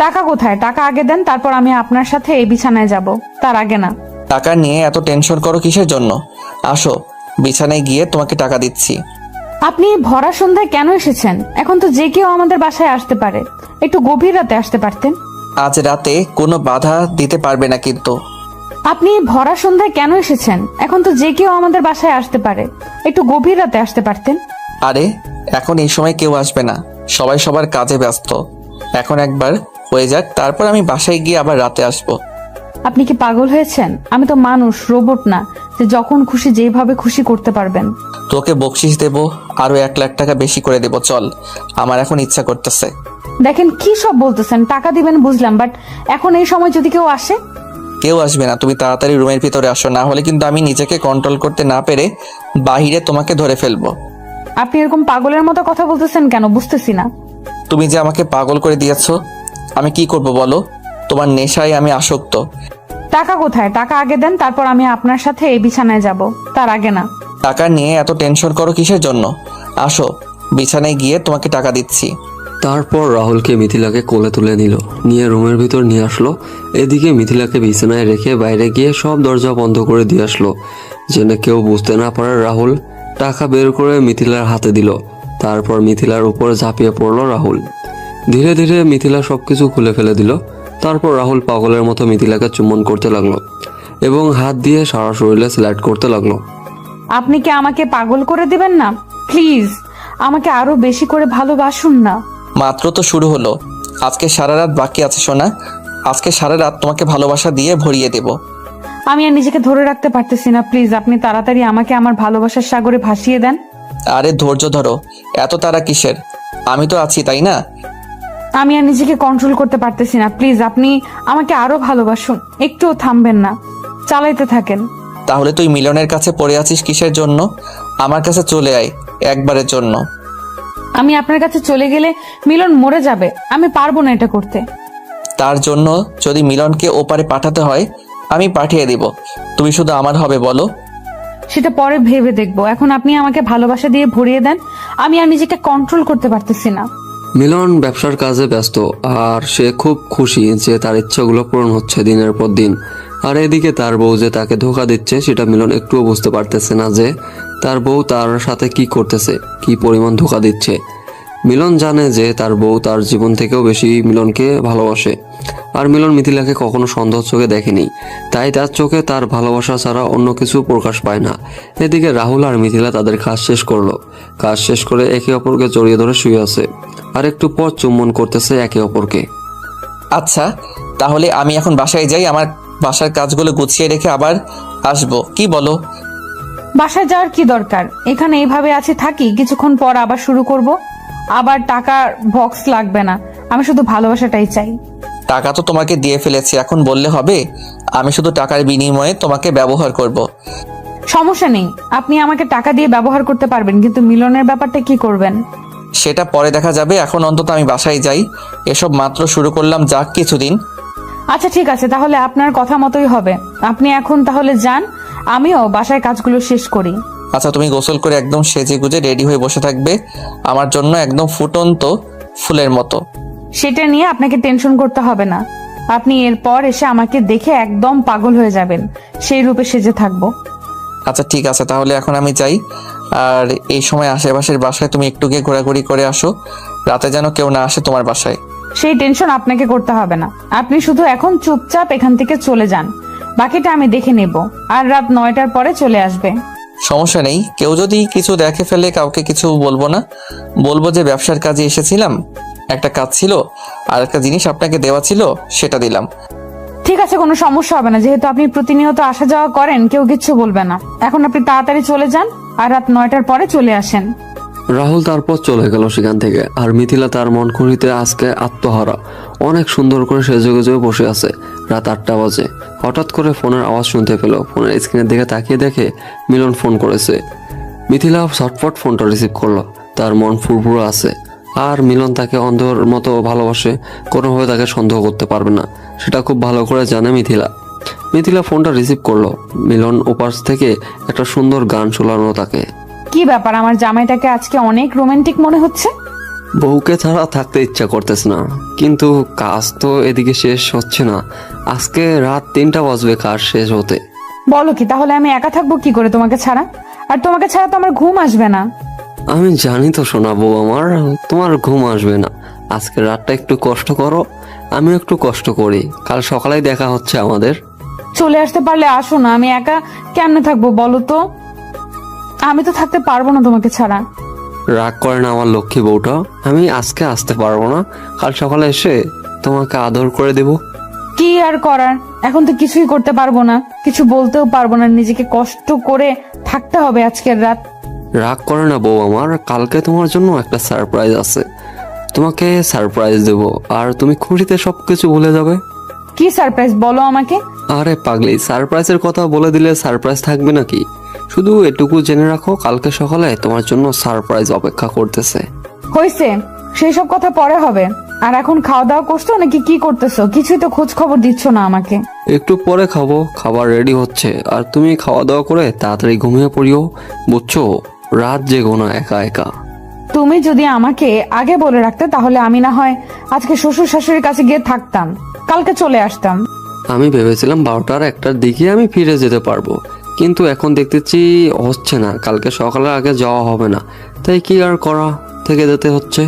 টাকা কোথায়? টাকা আগে দেন, তারপর আমি আপনার সাথে এই বিছানায় যাব, তার আগে না। টাকা নিয়ে এত টেনশন করো কিসের জন্য? আসো, বিছানায় গিয়ে তোমাকে টাকা দিচ্ছি। আপনি ভরা সন্ধ্যায় কেন এসেছেন? এখন তো যে কেউ আমাদের বাসায় আসতে পারে, একটু গভীর রাতে আসতে পারতেন। আজ রাতে কোনো বাধা দিতে পারবে না কিন্তু। আপনি ভরা সন্ধ্যায় কেন এসেছেন? এখন তো যে কেউ আমাদের বাসায় আসতে পারে, একটু গভীর রাতে আসতে পারতেন। আরে এখন এই সময় কেউ আসবে না, সবাই সবার কাজে ব্যস্ত। এখন একবার হয়ে যাক, তারপর আমি বাসায় গিয়ে আবার রাতে আসবো। আপনি কি পাগল হয়েছেন? আমি তো মানুষ, রোবট না যে যখন খুশি যেভাবে খুশি করতে পারবেন। তোকে বকশিস দেবো, আরো 1 লাখ টাকা বেশি করে দেবো, চল। আমার এখন ইচ্ছা করতেছে। দেখেন কি সব বলতেছেন, টাকা দিবেন বুঝলাম, বাট এখন এই সময় যদি কেউ আসে? কেউ আসবে না, তুমি তাড়াতাড়ি রুমের ভিতরে আসো, না হলে কিন্তু আমি নিজেকে কন্ট্রোল করতে না পেরে বাহিরে তোমাকে ধরে ফেলবো। আপনি এরকম পাগলের মতো কথা বলতেছেন কেন, বুঝতেছি না। তুমি যে আমাকে পাগল করে দিয়েছো, আমি কি করব বলো? তোমার নেশায় আমি আসক্ত। টাকা কোথায়? টাকা আগে দেন, তারপর আমি আপনার সাথে এই বিছানায় যাব, তার আগে না। টাকা নিয়ে এত টেনশন করো কিসের জন্য? আসো, বিছানায় গিয়ে তোমাকে টাকা দিচ্ছি। তারপর রাহুলকে মিথিলাকে কোলে তুলে নিয়ে রুমের ভিতর নিয়ে আসলো। এদিকে মিথিলাকে বিছানায় রেখে বাইরে গিয়ে সব দরজা বন্ধ করে দিয়ে আসলো, যেন কেউ বুঝতে না পারে। রাহুল টাকা বের করে মিথিলার হাতে দিল। তারপর মিথিলার উপর ঝাঁপিয়ে পড়লো রাহুল। ধীরে ধীরে মিথিলা সবকিছু খুলে ফেলে দিল। তারপর রাহুল পাগলের মতো মিথিলাকে চুম্বন করতে লাগলো এবং হাত দিয়ে সারা শরীরে স্লাইড করতে লাগলো। আপনি কি আমাকে পাগল করে দিবেন না? প্লিজ আমাকে আরো বেশি করে ভালোবাসুন না। মাত্র তো শুরু হলো, আজকে সারা রাত বাকি আছে সোনা। আজকে সারা রাত তোমাকে ভালোবাসা দিয়ে ভরিয়ে দেব। আমি আর নিজেকে ধরে রাখতে পারতেছি না, প্লিজ আপনি তাড়াতাড়ি আমাকে আমার ভালোবাসার সাগরে ভাসিয়ে দেন। আরে ধৈর্য ধরো, এত তারা কিসের? আমি তো আছি, তাই না? আমি আর নিজেকে কন্ট্রোল করতে পারতেছি না, প্লিজ আপনি আমাকে আরো ভালোবাসুন, একটুও থামবেন না, চালাইতে থাকেন। তাহলে তুই মিলনের কাছে পড়ে আছিস কিসের জন্য? আমার কাছে চলে আয় একবারের জন্য। আমি আপনার কাছে চলে গেলে মিলন মরে যাবে, আমি পারবো না এটা করতে। তার জন্য যদি মিলনকে ওপারে পাঠাতে হয়, আমি পাঠিয়ে দিব। তুমি শুধু আমার হবে বলো। সেটা পরে ভেবে দেখবো, এখন আপনি আমাকে ভালোবাসা দিয়ে ভরিয়ে দেন, আমি আর নিজেকে কন্ট্রোল করতে পারতেছি না। মিলন ব্যবসার কাজে ব্যস্ত আর সে খুব খুশি যে তার ইচ্ছাগুলো পূরণ হচ্ছে দিনের পর দিন। আর এদিকে তার বউ যে তাকে ধোকা দিচ্ছে সেটা মিলন একটুও বুঝতে পারতেছে না যে তার বউ তার সাথে কি করতেছে, কি পরিমাণ ধোকা দিচ্ছে। মিলন জানে যে তার বউ তার জীবন থেকেও বেশি মিলনকে ভালোবাসে। আর মিলন মিথিলাকে কখনো সন্দেহ চোখে দেখেনি, তাই তার চোখে তার ভালোবাসা ছাড়া অন্য কিছু প্রকাশ পায় না। এদিকে রাহুল আর মিথিলা তাদের কাজ শেষ করলো। কাজ শেষ করে একে অপরকে জড়িয়ে ধরে শুয়ে আছে আর একটু পর চুম্বন করতেছে একে অপরকে। আচ্ছা, তাহলে আমি এখন বাসায় যাই, আমার বাসার কাজগুলো গুছিয়ে রেখে আবার আসবো, কি বলো? বাসায় যাওয়ার কি দরকার, এখানে এইভাবে আছি, থাকি, কিছুক্ষণ পর আবার শুরু করব। আবার টাকার বক্স লাগবে না, আমি শুধু ভালোবাসাটাই চাই। টাকা তো তোমাকে দিয়ে ফেলেছি, এখন বললে হবে? আমি শুধু টাকার বিনিময়ে তোমাকে ব্যবহার করব। সমস্যা নেই, আপনি আমাকে টাকা দিয়ে ব্যবহার করতে পারবেন, কিন্তু মিলনের ব্যাপারটা কি করবেন? সেটা পরে দেখা যাবে, এখন অন্তত আমি বাসায় যাই। এসব মাত্র শুরু করলাম, যাক কিছুদিন। আচ্ছা ঠিক আছে, তাহলে আপনার কথা মতোই হবে। আপনি এখন তাহলে যান, আমিও বাসায় কাজগুলো শেষ করি। আচ্ছা, তুমি গোসল করে একদম সেজে গুজে রেডি হয়ে বসে থাকবে আমার জন্য, একদম ফুটন্ত ফুলের মতো। সেটা নিয়ে আপনাকে টেনশন করতে হবে না, আপনি এরপর এসে আমাকে দেখে একদম পাগল হয়ে যাবেন, সেই রূপে সেজে থাকবো। আচ্ছা ঠিক আছে, তাহলে এখন আমি যাই। আর এই সময় আশেপাশের বাসায় তুমি একটু গিয়ে ঘোরাঘুরি করে আসো, রাতে যেন কেউ না আসে তোমার বাসায়। সেই টেনশন আপনাকে করতে হবে না, আপনি শুধু এখন চুপচাপ এখান থেকে চলে যান, বাকিটা আমি দেখে নেব। আর রাত 9টার পরে চলে আসবে। সমস্যা নেই, কেউ যদি কিছু দেখে ফেলে কাউকে কিছু বলবো না, বলবো যে ব্যবসার কাজে এসেছিলাম, একটা কাজ ছিল আর একটা জিনিস আপনাকে দেওয়া ছিল, সেটা দিলাম। ঠিক আছে, কোনো সমস্যা হবে না, যেহেতু আপনি প্রতিনিয়ত আসা যাওয়া করেন, কেউ কিচ্ছু বলবে না। এখন আপনি তাড়াতাড়ি চলে যান আর রাত 9টার পরে চলে আসেন। রাহুল তারপর চলে গেল সেখান থেকে। আর মিথিলা তার মন খুঁড়িতে আজকে আত্মহারা, অনেক সুন্দর করে সেজে গুজে বসে আছে। রাত 8টা বাজে। হঠাৎ করে ফোনের আওয়াজ শুনতে পেল। ফোনের স্ক্রিনের দিকে তাকিয়ে দেখে মিলন ফোন করেছে। মিথিলা ঝটফট ফোনটা রিসিভ করলো। তার মন ফুরফুরে আছে আর মিলন তাকে অন্ধের মতো ভালোবাসে, কোনোভাবে তাকে সন্দেহ করতে পারবে না, সেটা খুব ভালো করে জানে মিথিলা। মিথিলা ফোনটা রিসিভ করলো। মিলন ওপাশ থেকে একটা সুন্দর গান শোনালো তাকে। কি ব্যাপার, আমার জামাইটাকে আজকে অনেক রোমান্টিক মনে হচ্ছে। বউকে ছাড়া থাকতে ইচ্ছা করতেছে না, কিন্তু কাজ তো এদিকে শেষ হচ্ছে না। আজকে রাত 3টা বাজবে কাজ শেষ হতে। বলো কি, তাহলে আমি একা থাকবো কি করে তোমাকে ছাড়া? আর তোমাকে ছাড়া তো আমার ঘুম আসবে না। আমি জানি তো শোনা বউ আমার, তোমার ঘুম আসবে না। আজকে রাতটা একটু কষ্ট করো, আমিও একটু কষ্ট করি। কাল সকালেই দেখা হচ্ছে আমাদের। চলে আসতে পারলে আসো না, আমি একা কেমনে থাকবো বলো তো? আমি তো থাকতে পারবো না তোমাকে ছাড়া। রাগ করে না আমার লক্ষ্মী বউটা। আমি আজকে আসতে পারবো না, কাল সকালে এসে তোমাকে আদর করে দেব। কি আর করার, এখন তো কিছুই করতে পারবো না, কিছু বলতেও পারবো না, নিজেকে কষ্ট করে থাকতে হবে আজকের রাত। রাগ করে না বউ আমার, কালকে তোমার জন্য একটা সারপ্রাইজ আছে। তোমাকে সারপ্রাইজ দেব, আর তুমি খুশিতে সবকিছু ভুলে যাবে। কি সারপ্রাইজ বলো আমাকে? আরে পাগলি, সারপ্রাইজের কথা বলে দিলে সারপ্রাইজ থাকবে নাকি? শুধু এটুকু জেনে রাখো, কালকে সকালে তোমার জন্য সারপ্রাইজ অপেক্ষা করতেছে। হয়েছে, সেই সব কথা পরে হবে। আর এখন খাওয়া দাওয়া করছো নাকি কি করতেছো? কিছুই তো খোঁজ খবর দিচ্ছ না আমাকে। একটু পরে খাবো, খাবার রেডি হচ্ছে। আর তুমি খাওয়া দাওয়া করে তাড়াতাড়ি ঘুমিয়ে পড়িও, বুঝছো? রাত জেগো না একা একা। তুমি যদি আমাকে আগে বলে রাখতে, তাহলে আমি না হয় আজকে শ্বশুর শাশুড়ির কাছে গিয়ে থাকতাম, কালকে চলে আসতাম। আমি ভেবেছিলাম 12টার 1টার দিকে আমি ফিরে যেতে পারবো, কিন্তু এখন দেখতেছি হচ্ছে না। কালকে সকালের আগে যাওয়া হবে না, তাই কি আর করা, থেকে যেতে হচ্ছে।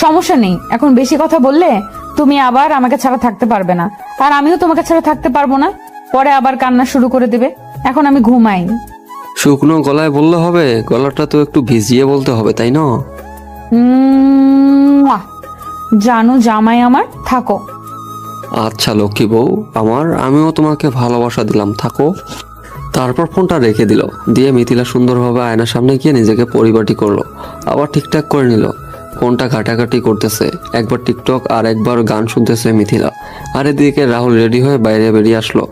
সমস্যা নেই, এখন বেশি কথা বললে তুমি আবার আমাকে ছাড়া থাকতে পারবে না, আর আমিও তোমাকে ছাড়া থাকতে পারবো না। পরে আবার কান্না শুরু করে দেবে। এখন আমি ঘুমাই। শুকনো গলায় বললে হবে? গলাটা তো একটু ভিজিয়ে বলতে হবে, তাই না? আহ, জানো জামাই আমার, থাকো। আচ্ছা লক্ষ্মী বউ আমার, আমিও তোমাকে ভালোবাসা দিলাম, থাকো। তারপর ফোনটা রেখে দিল, দিয়ে মিথিলা সুন্দরভাবে আয়নার সামনে গিয়ে নিজেকে পরিপাটি করলো, আবার ঠিকঠাক করে নিল। ফোনটা ঘাটাঘাটি করতেছে, একবার টিকটক আর একবার গান শুনতেছে মিথিলা। আর এদিকে রাহুল রেডি হয়ে বাইরে বেরিয়ে আসলো,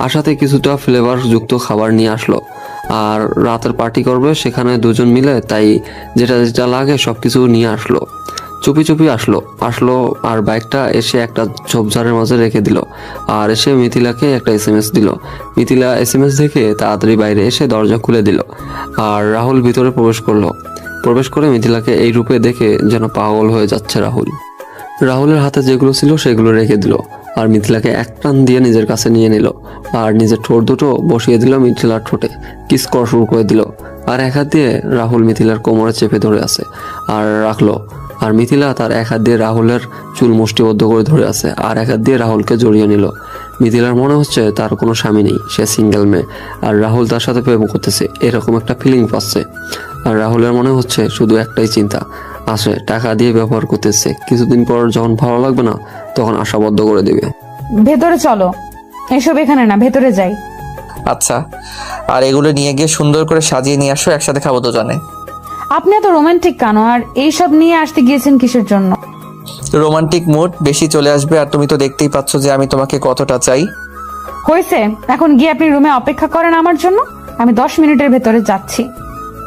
আসাতে কিছুটা ফ্লেভার যুক্ত খাবার নিয়ে আসলো। আর রাতের পার্টি করবে সেখানে দুজন মিলে, তাই যেটা যেটা লাগে সবকিছু নিয়ে আসলো। চুপি চুপি আসলো আর বাইকটা এসে একটা ঝোপঝাড়ের মাঝে রেখে দিল। আর এসে মিথিলাকে একটা এসএমএস দিল। মিথিলা এসএমএস দেখে তাড়াতাড়ি বাইরে এসে দরজা খুলে দিল। আর রাহুল ভিতরে প্রবেশ করে মিথিলাকে এই রূপে দেখে যেন পাগল হয়ে যাচ্ছে রাহুল। রাহুলের হাতে যেগুলো ছিল সেগুলো রেখে দিল, আর মিথিলাকে এক টান দিয়ে নিজের কাছে নিয়ে নিল। আর নিজের ঠোঁট দুটো বসিয়ে দিল মিথিলার ঠোঁটে, কিস করা শুরু করে দিল। আর এক হাত দিয়ে রাহুল মিথিলার কোমরে চেপে ধরে আছে আর রাখলো। আর মিথিলা তার এক হাত দিয়ে রাহুলের চুল মুষ্টিবদ্ধ করে ধরে আছে, আর এক হাত দিয়ে রাহুলকে জড়িয়ে নিল। মিথিলার মনে হচ্ছে তার কোনো স্বামী নেই, সে সিঙ্গেল মেয়ে, আর রাহুল তার সাথে প্রেম করতেছে, এরকম একটা ফিলিং পাচ্ছে। আর রাহুলের মনে হচ্ছে শুধু একটাই চিন্তা, আসে টাকা দিয়ে ব্যবহার করতেছে, কিছুদিন পর যখন ভালো লাগবে না তখন আশাবদ্ধ করে দেবে। ভেতরে চলো, এসব এখানে না, ভেতরে যাই। আচ্ছা, আর এগুলো নিয়ে গিয়ে সুন্দর করে সাজিয়ে নিয়ে আসো, একসাথে খাবো দুজনে। আপনি এত রোমান্টিক কেন? আর এইসব নিয়ে আসতে গিয়েছেন কিসের জন্য? রোমান্টিক মুড বেশি চলে আসবে, আর তুমি তো দেখতেই পাচ্ছ যে আমি তোমাকে কতটা চাই। হয়েছে, এখন গিয়ে আপনি রুমে অপেক্ষা করেন আমার জন্য, আমি 10 মিনিটের ভেতরে যাচ্ছি।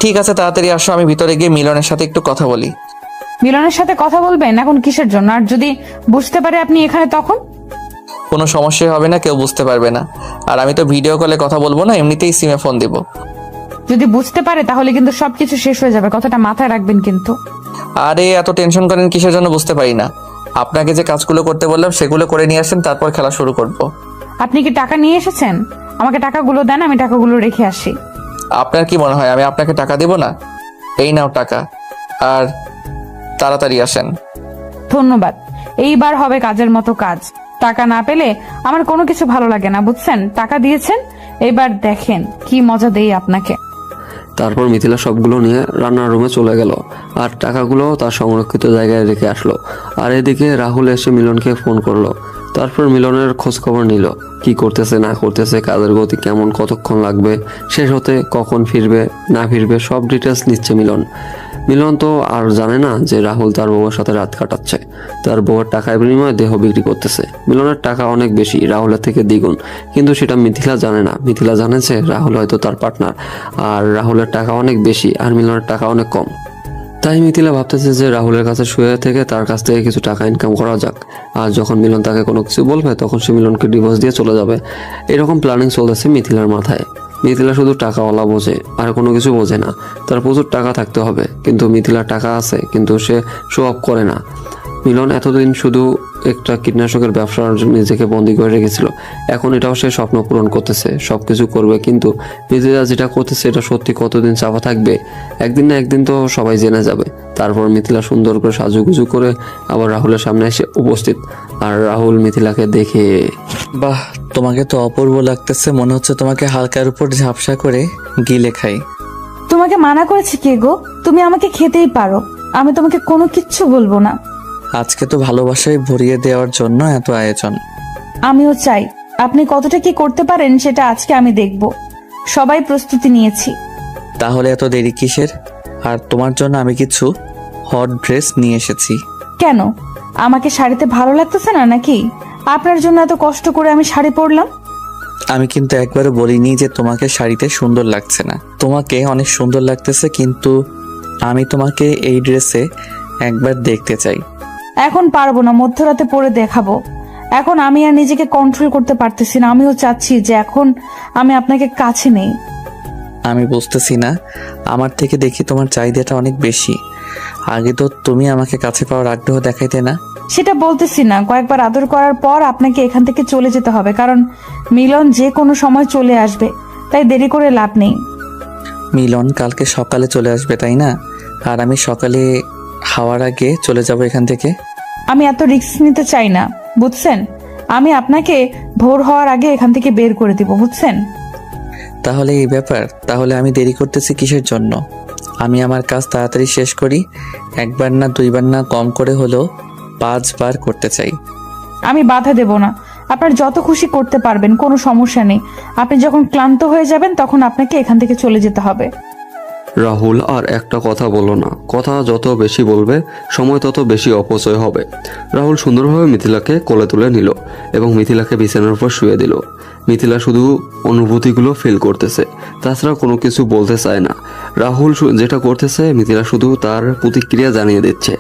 ঠিক আছে, তাড়াতাড়ি আসো, আমি ভিতরে গিয়ে মিলনের সাথে একটু কথা বলি। মিলনের সাথে কথা বলবেন এখন কিসের জন্য? আর যদি বুঝতে পারে আপনি এখানে, তখন? কোনো সমস্যাই হবে না, কেউ বুঝতে পারবে না। আর আমি তো ভিডিও কলে কথা বলবো না, এমনিতেই সিমে ফোন দিব। যদি বুঝতে পারে তাহলে কিন্তু সবকিছু শেষ হয়ে যাবে, কথাটা মাথায় রাখবেন কিন্তু। আরে এত টেনশন করেন কিসের জন্য বুঝতে পারি না। আপনাকে যে কাজগুলো করতে বললাম সেগুলো করে নিয়ে আসেন, তারপর খেলা শুরু করব। আপনি কি টাকা নিয়ে এসেছেন? আমাকে টাকাগুলো দেন, আমি টাকাগুলো রেখে আসি। আপনার কি মনে হয় আমি আপনাকে টাকা দেব না? এই নাও টাকা, আর তাড়াতাড়ি আসেন। ধন্যবাদ, এইবার হবে কাজের মতো কাজ। টাকা না পেলে আমার কোনো কিছু ভালো লাগে না, বুঝছেন? টাকা দিয়েছেন, এবার দেখেন কি মজা দেই আপনাকে। তারপর মিথিলা সবগুলো নিয়ে রান্নার রুমে চলে গেল, আর টাকাগুলো তার সংরক্ষিত জায়গায় রেখে আসলো। আর এদিকে রাহুল এসে মিলনকে ফোন করলো। তারপর মিলনের খোঁজ খবর নিল, কি করতেছে না করতেছে, কাজের গতি কেমন, কতক্ষণ লাগবে শেষ হতে, কখন ফিরবে না ফিরবে, সব ডিটেলস নিচ্ছে মিলন। মিলন তো আর জানে না যে রাহুল তার বউয়ের সাথে রাত কাটাচ্ছে, তার বউয়ের টাকার বিনিময়ে দেহ বিক্রি করতেছে। মিলনের টাকা অনেক বেশি, রাহুলের থেকে দ্বিগুণ, কিন্তু সেটা মিথিলা জানে না। মিথিলা জানে যে রাহুল হয়তো তার পার্টনার, আর রাহুলের টাকা অনেক বেশি আর মিলনের টাকা অনেক কম। তাই মিথিলা ভাবতেছে যে রাহুলের কাছে শুয়ে থেকে তার কাছ থেকে কিছু টাকা ইনকাম করা যাক, আর যখন মিলন তাকে কোনো কিছু বলবে তখন সে মিলনকে ডিভোর্স দিয়ে চলে যাবে। এরকম প্ল্যানিং চলতেছে মিথিলার মাথায়। মিথিলা শুধু টাকাওয়ালা বোঝে, আর কোনো কিছু বোঝে না। তার প্রচুর টাকা থাকতে হবে, কিন্তু মিথিলার টাকা আছে কিন্তু সে শো অফ করে না। মিলন এতদিন শুধু একটা কীটনাশকের ব্যবসার জন্য নিজেকে বন্দি করে রেখেছিল, এখন এটাও সে স্বপ্ন পূরণ করতেছে, সবকিছু করবে, কিন্তু মিথিলা যেটা করতেছে এটা সত্যি কতদিন চাপা থাকবে? একদিন না একদিন তো সবাই জেনে যাবে। তারপর মিথিলা সুন্দর করে সাজুগুজু করে আবার রাহুলের সামনে এসে উপস্থিত, আর রাহুল মিথিলাকে দেখে, বাহ, তোমাকে তো অপূর্ব লাগতেছে, মনে হচ্ছে তোমাকে হালকার উপর ঝাপসা করে গিলে খাই। তোমাকে মানা করেছি কে গো? তুমি আমাকে খেতেই পারো, আমি তোমাকে কোনো কিচ্ছু বলবো না। আজকে তো ভালোবাসায় ভরিয়ে দেওয়ার জন্য এত আয়োজন। আমিও চাই আপনি কতটা কি করতে পারেন সেটা আজকে আমি দেখব। সবাই প্রস্তুতি নিয়েছি। তাহলে এত দেরি কিসের? আর তোমার জন্য আমি কিছু হট ড্রেস নিয়ে এসেছি। কেন, আমাকে শাড়িতে ভালো লাগতেছে না নাকি? আপনার জন্য এত কষ্ট করে আমি শাড়ি পরলাম। আমি কিন্তু একবারও বলিনি যে তোমাকে শাড়িতে সুন্দর লাগছে না, তোমাকে অনেক সুন্দর লাগতেছে, কিন্তু আমি তোমাকে এই ড্রেসে একবার দেখতে চাই। এখন পারবো না, মধ্যরাতে পরে দেখাবো। এখন আমি আর নিজেকে কন্ট্রোল করতে পারতেছি না। আমিও চাচ্ছি যে এখন আমি আপনাকে কাছে নেই। আমি বুঝতেছি না, আমার থেকে দেখি তোমার চাহিদাটা অনেক বেশি। আগে তো তুমি আমাকে কাছে পাওয়ার আগ্রহ দেখাইতে না। সেটা বলতেছি না, কয়েকবার আদর করার পর আপনাকে এখান থেকে চলে যেতে হবে, কারণ মিলন যে কোনো সময় চলে আসবে, তাই দেরি করে লাভ নেই। মিলন কালকে সকালে চলে আসবে, তাই না? আর আমি সকালে হাওয়ার আগে চলে যাব এখান থেকে। আমি এত রিস্ক নিতে চাই না, বুঝছেন? আমি আপনাকে ভোর হওয়ার আগে এখান থেকে বের করে দিব, বুঝছেন? তাহলে এই ব্যাপার, তাহলে আমি দেরি করতেছি কিসের জন্য? আমি আমার কাজ তাড়াতাড়ি শেষ করি, একবার না দুইবার না, কম করে হলেও 5 বার করতে চাই। আমি বাধা দেব না, আপনার যত খুশি করতে পারবেন, কোনো সমস্যা নেই। আপনি যখন ক্লান্ত হয়ে যাবেন তখন আপনাকে এখান থেকে চলে যেতে হবে। রাহুল আর একটা কথা বলল না। কথা যত বেশি বলবে সময় তত বেশি অপচয় হবে। রাহুল সুন্দরভাবে মিথিলাকে কোলে তুলে নিল এবং মিথিলাকে বিছানার উপর শুয়ে দিল। মিথিলা শুধু অনুভূতিগুলো ফিল করতেছে, তাছাড়া কোনো কিছু বলতে চায় না। রাহুল যেটা করতেছে মিথিলা শুধু তার প্রতিক্রিয়া জানিয়ে দিচ্ছে,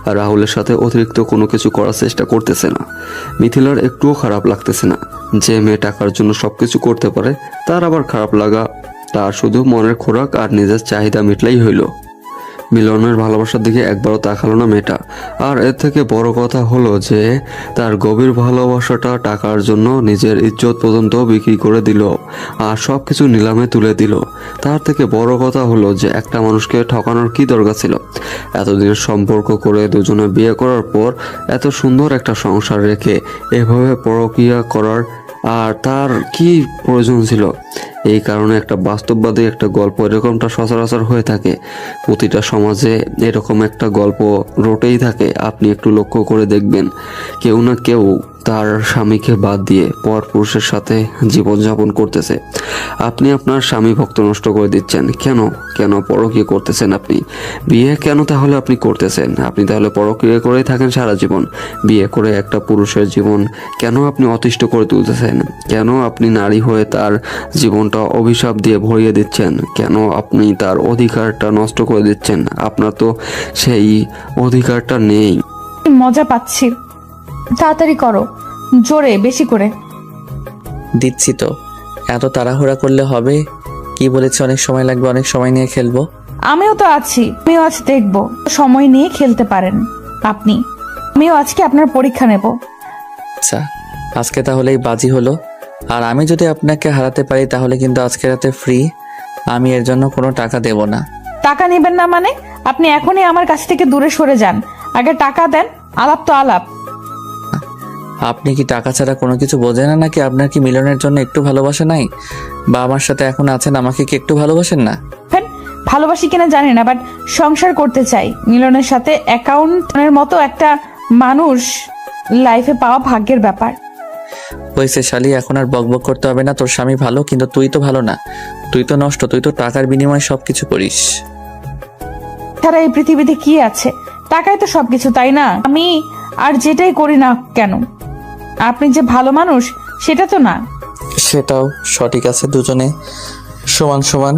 আর রাহুলের সাথে অতিরিক্ত কোনো কিছু করার চেষ্টা করতেছে না। মিথিলার একটুও খারাপ লাগতেছে না। যে মেয়ে টাকার জন্য সবকিছু করতে পারে তার আবার খারাপ লাগা? তার শুধু মনের খোরাক আর নিজের চাহিদা মিটলেই হইল। মিলনের ভালোবাসার দিকে একবারও তাকালো না মেয়েটা। আর এর থেকে বড় কথা হলো যে তার গভীর ভালোবাসাটা টাকার জন্য নিজের ইজ্জত পর্যন্ত বিক্রি করে দিল, আর সব কিছু নিলামে তুলে দিল। তার থেকে বড় কথা হলো যে একটা মানুষকে ঠকানোর কি দরকার ছিল? এতদিনের সম্পর্ক করে দুজনে বিয়ে করার পর এত সুন্দর একটা সংসার রেখে এভাবে পরকীয়া করার আর তার কি প্রয়োজন ছিল? এই কারণে একটা বাস্তববাদী একটা গল্প এরকমটা সচরাচর হয়ে থাকে। প্রতিটা সমাজে এরকম একটা গল্প রটেই থাকে। আপনি একটু লক্ষ্য করে দেখবেন, কেউ না কেউ তার স্বামীকে বাদ দিয়ে পর পুরুষের সাথে জীবনযাপন করতেছে। আপনি আপনার স্বামী ভক্ত নষ্ট করে দিচ্ছেন কেন? কেন পরকীয়া করতেছেন আপনি? বিয়ে কেন তাহলে আপনি করতেছেন? আপনি তাহলে পরকীয়া করেই থাকেন সারা জীবন। বিয়ে করে একটা পুরুষের জীবন কেন আপনি অতিষ্ঠ করে তুলতেছেন? কেন আপনি নারী হয়ে তার জীবনটা অভিশাপ দিয়ে ভরিয়ে দিচ্ছেন? কেন আপনি তার অধিকারটা নষ্ট করে দিচ্ছেন? আপনার তো সেই অধিকারটা নেই। মজা পাচ্ছি, তাড়াতাড়ি করো, জোরে, বেশি করে। দিচ্ছি তো, এত তাড়াহুড়া করলে হবে? কি বলেছে অনেক সময় লাগবে, অনেক সময় নিয়ে খেলবো। আমিও তো আছি, আমিও আজ দেখবো, সময় নিয়ে খেলতে পারেন আপনি। আমিও আজকে আপনার পরীক্ষা নেব। আচ্ছা, আজকে তাহলে এই বাজি হলো। আর আমি যদি আপনাকে হারাতে পারি তাহলে কিন্তু আজকে রাতে ফ্রি, আমি এর জন্য কোনো টাকা দেব না। টাকা নেবেন না মানে? আপনি এখনই আমার কাছ থেকে দূরে সরে যান, আগে টাকা দেন। আলাপ তো আলাপ। আপনি কি টাকা ছাড়া কোনো কিছু বোঝেন না নাকি? আপনার কি মিলনের জন্য একটু ভালোবাসা নাই? বা আমার সাথে এখন আছেন, আমাকে কি একটু ভালোবাসেন না? ভালোবাসি কিনা জানি না, বাট সংসার করতে চাই মিলনের সাথে। অ্যাকাউন্টের মতো একটা মানুষ লাইফে পাওয়া ভাগ্যের ব্যাপার। হয়েছে শালি, এখন আর বকবক করতে হবে না। তোর স্বামী ভালো, কিন্তু তুই তো ভালো না, তুই তো নষ্ট। তুই তো টাকার বিনিময়ে সবকিছু করিস। তারা এই পৃথিবীতে কি আছে? টাকাই তো সবকিছু, তাই না? আমি আর যেটাই করি না কেন, আপনি যে ভালো মানুষ সেটা তো না। সেটাও সঠিক আছে, দুজনে সমান সমান।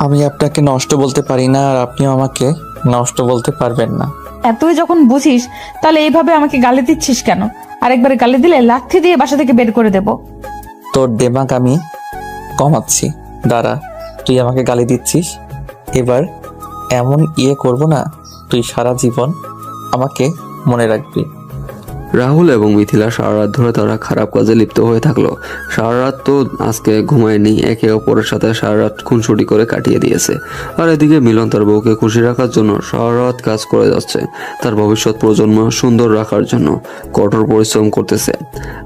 আমি আপনাকে নষ্ট বলতে পারি না, আর আপনিও আমাকে নষ্ট বলতে পারবেন না। এতই যখন বুঝিস তাহলে এইভাবে আমাকে গালি দিচ্ছিস কেন? আরেকবার গালি দিলে লাথি দিয়ে বাসা থেকে বের করে দেব। তোর দেমাগ আমি কমাচ্ছি। দাঁড়া, তুই আমাকে গালি দিচ্ছিস, এবার এমন করব না, তুই সারা জীবন আমাকে মনে রাখবি। রাহুল এবং মিথিলা সারা রাত ধরে তারা খারাপ কাজে লিপ্ত হয়ে থাকলো। সারা রাত তো আজকে ঘুমায়নি, একে অপরের সাথে সারা রাত খুনসুটি করে কাটিয়ে দিয়েছে। আর এদিকে মিলন তার বউকে খুশি রাখার জন্য সারা রাত কাজ করে যাচ্ছে, তার ভবিষ্যৎ প্রজন্ম সুন্দর রাখার জন্য কঠোর পরিশ্রম করতেছে।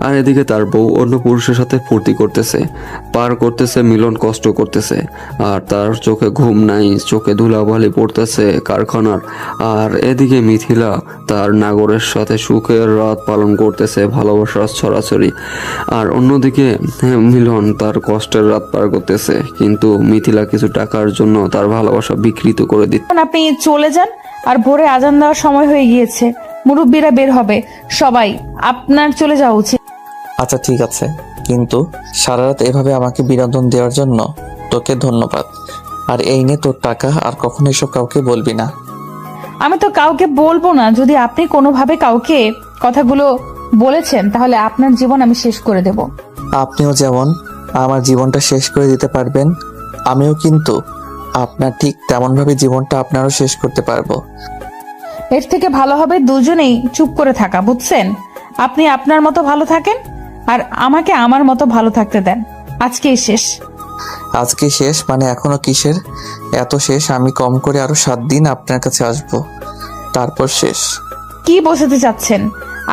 আর এদিকে তার বউ অন্য পুরুষের সাথে ফুর্তি করতেছে, পার করতেছে, মিলন কষ্ট করতেছে। আর তার চোখে ঘুম নাই, চোখে ধুলাবালি পড়তেছে কারখানার। আর এদিকে মিথিলা তার নাগরের সাথে সুখের রাত পালন করতেছে, ভালোবাসার ছড়াছড়ি। আর অন্যদিকে মিলন তার কষ্টের রাত পার করতেছে, কিন্তু মিথিলা কিছু টাকার জন্য তার ভালোবাসা বিকৃত করে দিচ্ছে। এখন আপনি চলে যান, আর ভোরে আজান দেওয়ার সময় হয়ে গিয়েছে, মুরব্বীরা বের হবে, সবাই আপনার চলে যাওয়া উচিত। আচ্ছা ঠিক আছে, কিন্তু সারা রাত এভাবে আমাকে বিনোদন দেওয়ার জন্য তোকে ধন্যবাদ। আর এই নে তোর টাকা, আর কখনো এসব কাউকে বলবি না। আমি তো কাউকে বলবো না। যদি আপনি কোনোভাবে কাউকে কথাগুলো বলেছেন, তাহলে আপনার জীবন আমি শেষ করে দেব। আপনিও যেমন আমার জীবনটা শেষ করে দিতে পারবেন, আমিও কিন্তু আপনার ঠিক তেমনভাবে জীবনটা আপনারও শেষ করতে পারবো। এর থেকে ভালো হবে দুজনেই চুপ করে থাকা, বুঝছেন? আপনি আপনার মতো ভালো থাকেন, আর আমাকে আমার মতো ভালো থাকতে দেন। আজকেই শেষ। আজকে শেষ মানে এখনো কিসের এত শেষ? আমি কম করে আরো 7 দিন আপনার কাছে আসবো, তারপর শেষ। কি বোঝাতে চাচ্ছেন?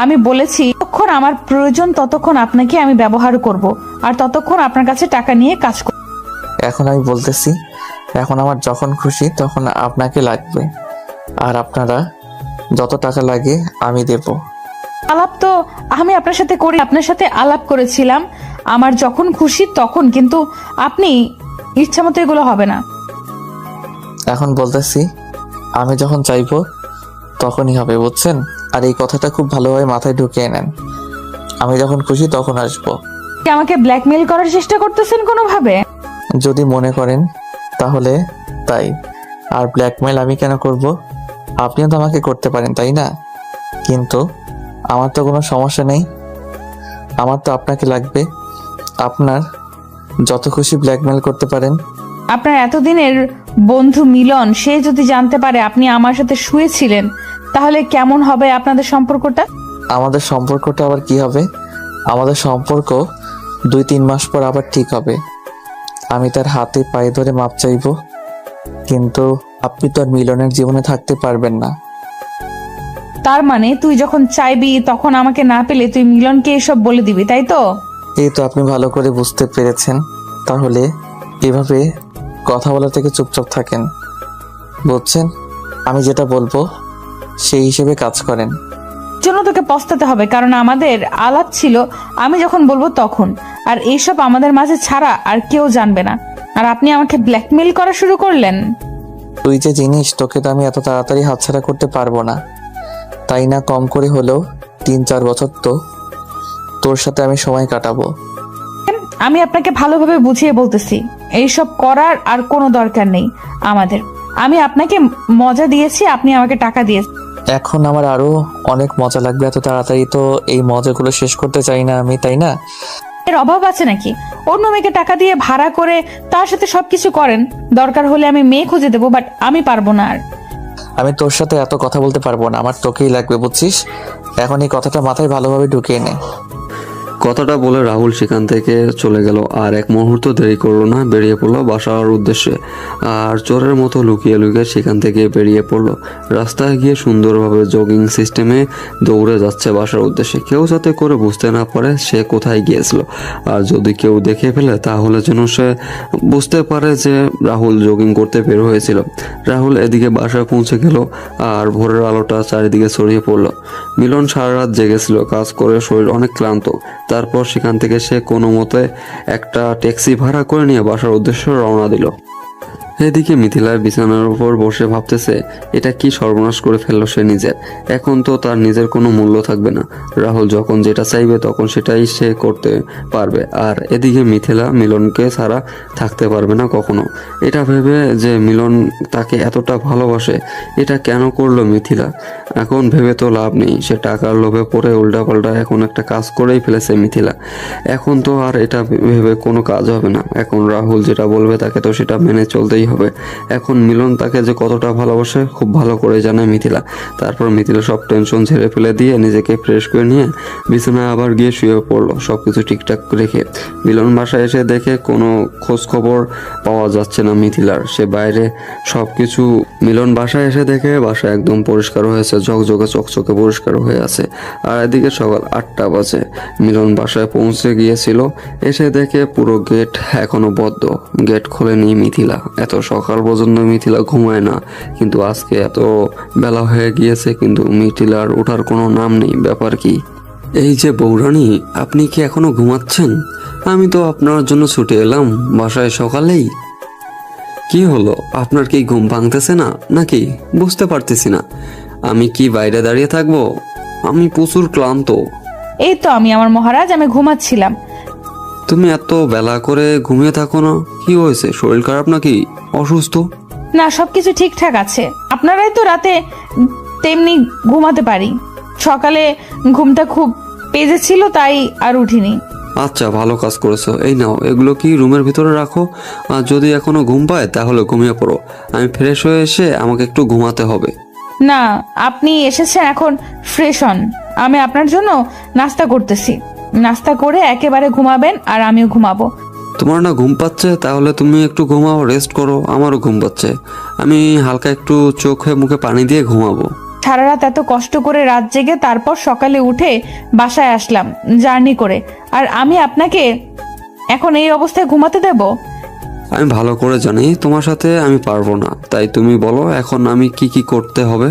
আমি বলেছি যতক্ষণ আমার প্রয়োজন ততক্ষণ আপনাকে আমি ব্যবহার করব, আর ততক্ষণ আপনার কাছে টাকা নিয়ে কাজ করব। এখন আমি বলতেছি, এখন আমার যখন খুশি তখন আপনাকে লাগবে, আর আপনারা যত টাকা লাগে আমি দেব। আলাপ তো আমি আপনার সাথে করি, আপনার সাথে আলাপ করেছিলাম আমার যখন খুশি তখন, কিন্তু আপনি ইচ্ছা মতো এগুলো হবে না। এখন বলতেছি, আমি যখন চাইবো তখনই হবে, বুঝছেন? আর এই কথাটা খুব ভালোভাবে মাথায় ঢুকিয়ে নেন, আমি যখন খুশি তখন আসবো। কি আমাকে ব্ল্যাকমেইল করার চেষ্টা করতেছেন কোনোভাবে? যদি মনে করেন তাহলে তাই, আর ব্ল্যাকমেল আমি কেন করব? আপনিও তো আমাকে করতে পারেন, তাই না? কিন্তু আমার তো কোনো সমস্যা নেই, আমার তো আপনাকে লাগবে। আপনার যত খুশি ব্ল্যাকমেল করতে পারেন। আপনার এতদিনের বন্ধু মিলন, সে যদি জানতে পারে আপনি আমার সাথে শুয়েছিলেন, তাহলে কেমন হবে আপনাদের সম্পর্কটা? আমাদের সম্পর্কটা আবার কি হবে? আমাদের সম্পর্ক 2-3 মাস পর আবার ঠিক হবে। আমি তার হাতে পায়ে ধরে মাপ চাইবো, কিন্তু আপনি তো আর মিলনের জীবনে থাকতে পারবেন না। তার মানে তুই যখন চাইবি তখন আমাকে না পেলে তুই মিলনকে এসব বলে দিবি, তাই তো? এই তো আপনি ভালো করে বুঝতে পেরেছেন। তাহলে এভাবে কথা বলা থেকে চুপচাপ থাকেন, বুঝছেন? আমি যেটা বলবো সেই হিসেবে কাজ করেন। জন্য তোকে পস্তাতে হবে, কারণ আমাদের আলাপ ছিল আমি যখন বলবো তখন, আর এইসব আমাদের মাঝে ছাড়া আর কেউ জানবে না। আর আপনি আমাকে ব্ল্যাকমেইল করা শুরু করলেন। তুই যে জিনিস, তোকে তো আমি এত তাড়াতাড়ি হাতছাড়া করতে পারবো না, তাই না? কম করে হলেও 3-4 বছর তো তোর সাথে আমি সময় কাটাবো। আমি আপনাকে ভালোভাবে বুঝিয়ে বলতেছি, এইসব করার আর কোনো দরকার নেই আমাদের। আমি আপনাকে মজা দিয়েছি, আপনি আমাকে টাকা দিয়েছেন। এখন আমার আরো অনেক মজা লাগবে, এত তাড়াতাড়ি তো এই মজাগুলো শেষ করতে চাই না আমি, তাই না? এর অভাব আছে নাকি? অন্য মেয়েকে টাকা দিয়ে ভাড়া করে তার সাথে সবকিছু করেন, দরকার হলে আমি মেয়ে খুঁজে দেবো, বাট আমি পারবো না। আর আমি তোর সাথে এত কথা বলতে পারবো না, আমার তোকেই লাগবে, বুঝছিস? এখন এই কথাটা মাথায় ভালোভাবে ঢুকিয়ে নে। কথাটা বলে রাহুল সেখান থেকে চলে গেল, আর এক মুহূর্ত দেরি করলো না, বেরিয়ে পড়লো বাসার উদ্দেশ্যে। আর চোরের মতো লুকিয়ে লুকিয়ে সেখান থেকে বেরিয়ে পড়লো। রাস্তায় গিয়ে সুন্দরভাবে জগিং সিস্টেমে দৌড়ে যাচ্ছে বাসার উদ্দেশ্যে, কেউ যাতে করে বুঝতে না পারে সে কোথায় গিয়েছিল। আর যদি কেউ দেখে ফেলে তাহলে যেন সে বুঝতে পারে যে রাহুল জগিং করতে বের হয়েছিল। রাহুল এদিকে বাসায় পৌঁছে গেল, আর ভোরের আলোটা চারিদিকে ছড়িয়ে পড়লো। মিলন সারা রাত জেগেছিল, কাজ করে শরীর অনেক ক্লান্ত। তারপর সেখান থেকে সে কোনো মতে একটা ট্যাক্সি ভাড়া করে নিয়ে বাসার উদ্দেশ্যে রওনা দিল। এদিকে মিথিলা বিছানার উপর বসে ভাবতেছে এটা কি সর্বনাশ করে ফেললো সে নিজের। এখন তো তার নিজের কোনো মূল্য থাকবে না। রাহুল যখন যেটা চাইবে তখন সেটাই সে করতে পারবে। আর এদিকে মিথিলা মিলনকে ছাড়া থাকতে পারবে না কখনো। এটা ভেবে যে মিলন তাকে এতটা ভালোবাসে, এটা কেন করলো মিথিলা? এখন ভেবে তো লাভ নেই। সে টাকার লোভে পড়ে উল্টাপাল্টা এখন একটা কাজ করেই ফেলেছে মিথিলা। এখন তো আর এটা ভেবে কোনো কাজ হবে না। এখন রাহুল যেটা বলবে তাকে তো সেটা মেনে চলতেই হবে। এখন মিলন তাকে যে কতটা ভালোবাসে খুব ভালো করে জানে মিথিলা। তারপর মিথিলা সব টেনশন ঝেড়ে ফেলে দিয়ে নিজেকে ফ্রেশ করে নিয়ে বিছানায় আবার গিয়ে শুয়ে পড়লো সবকিছু ঠিকঠাক রেখে। মিলন বাসায় এসে দেখে কোনো খোঁজ খবর পাওয়া যাচ্ছে না মিথিলার। সে বাইরে সবকিছু মিলন বাসায় এসে দেখে বাসা একদম পরিষ্কার হয়েছে, ঝকঝকে চকচকে পরিষ্কার হয়ে আছে। আর এদিকে সকাল 8টা বাজে। মিলন বাসায় পৌঁছে গিয়েছিল, এসে দেখে পুরো গেট এখনো বদ্ধ। গেট খোলেনি মিথিলা। এত সকাল পর্যন্ত মিথিলা ঘুমায় না, কিন্তু আজকে এত বেলা হয়ে গিয়েছে কিন্তু মিথিলার ওঠার কোনো নাম নেই। ব্যাপার কি? এই যে বৌরানী, আপনি কি এখনো ঘুমাচ্ছেন? আমি তো আপনার জন্য ছুটে এলাম বাসায় সকালেই। কি হলো, আপনার কি ঘুম ভাঙতেছে না নাকি? বুঝতে পারতেছি না। আমি কি বাইরে দাঁড়িয়ে থাকবো? আমি প্রচুর ক্লান্ত। এই তো আমি আমার মহারাজ, আমি ঘুমাচ্ছিলাম। তুমি এত বেলা করে ঘুমিয়ে থাকো না, কি হয়েছে? শরীর খারাপ নাকি? অসুস্থ? না, সবকিছু ঠিকঠাক আছে। আপনারাই তো রাতে তেমনি ঘুমাতে পারি। সকালে ঘুমটা খুব পেজে ছিল, তাই আর উঠিনি। আচ্ছা, ভালো কাজ করেছো। এই নাও, এগুলো কি রুমের ভিতরে রাখো। আর যদি এখনো ঘুম পায় তাহলে ঘুমিয়ে পড়ো। আমি ফ্রেশ হয়ে এসে আমাকে একটু ঘুমাতে হবে। না, আপনি এসেছেন, এখন ফ্রেশ হন। আমি আপনার জন্য নাস্তা করতেছি। নাস্তা করে একেবারে ঘুমাবেন আর আমিও ঘুমাবো। তোমার না ঘুম পাচ্ছে? তাহলে তুমি একটু ঘুমাও, রেস্ট করো। আমারও ঘুম পাচ্ছে। আমি হালকা একটু চোখে মুখে পানি দিয়ে ঘুমাবো। সারা রাত এত কষ্ট করে রাত জেগে তারপর সকালে উঠে বাসায় আসলাম জার্নি করে, আর আমি আপনাকে এখন এই অবস্থায় ঘুমাতে দেব? আমি ভালো করে জানি তোমার সাথে আমি পারবো না। তাই তুমি বলো এখন আমি কি কি করতে হবে?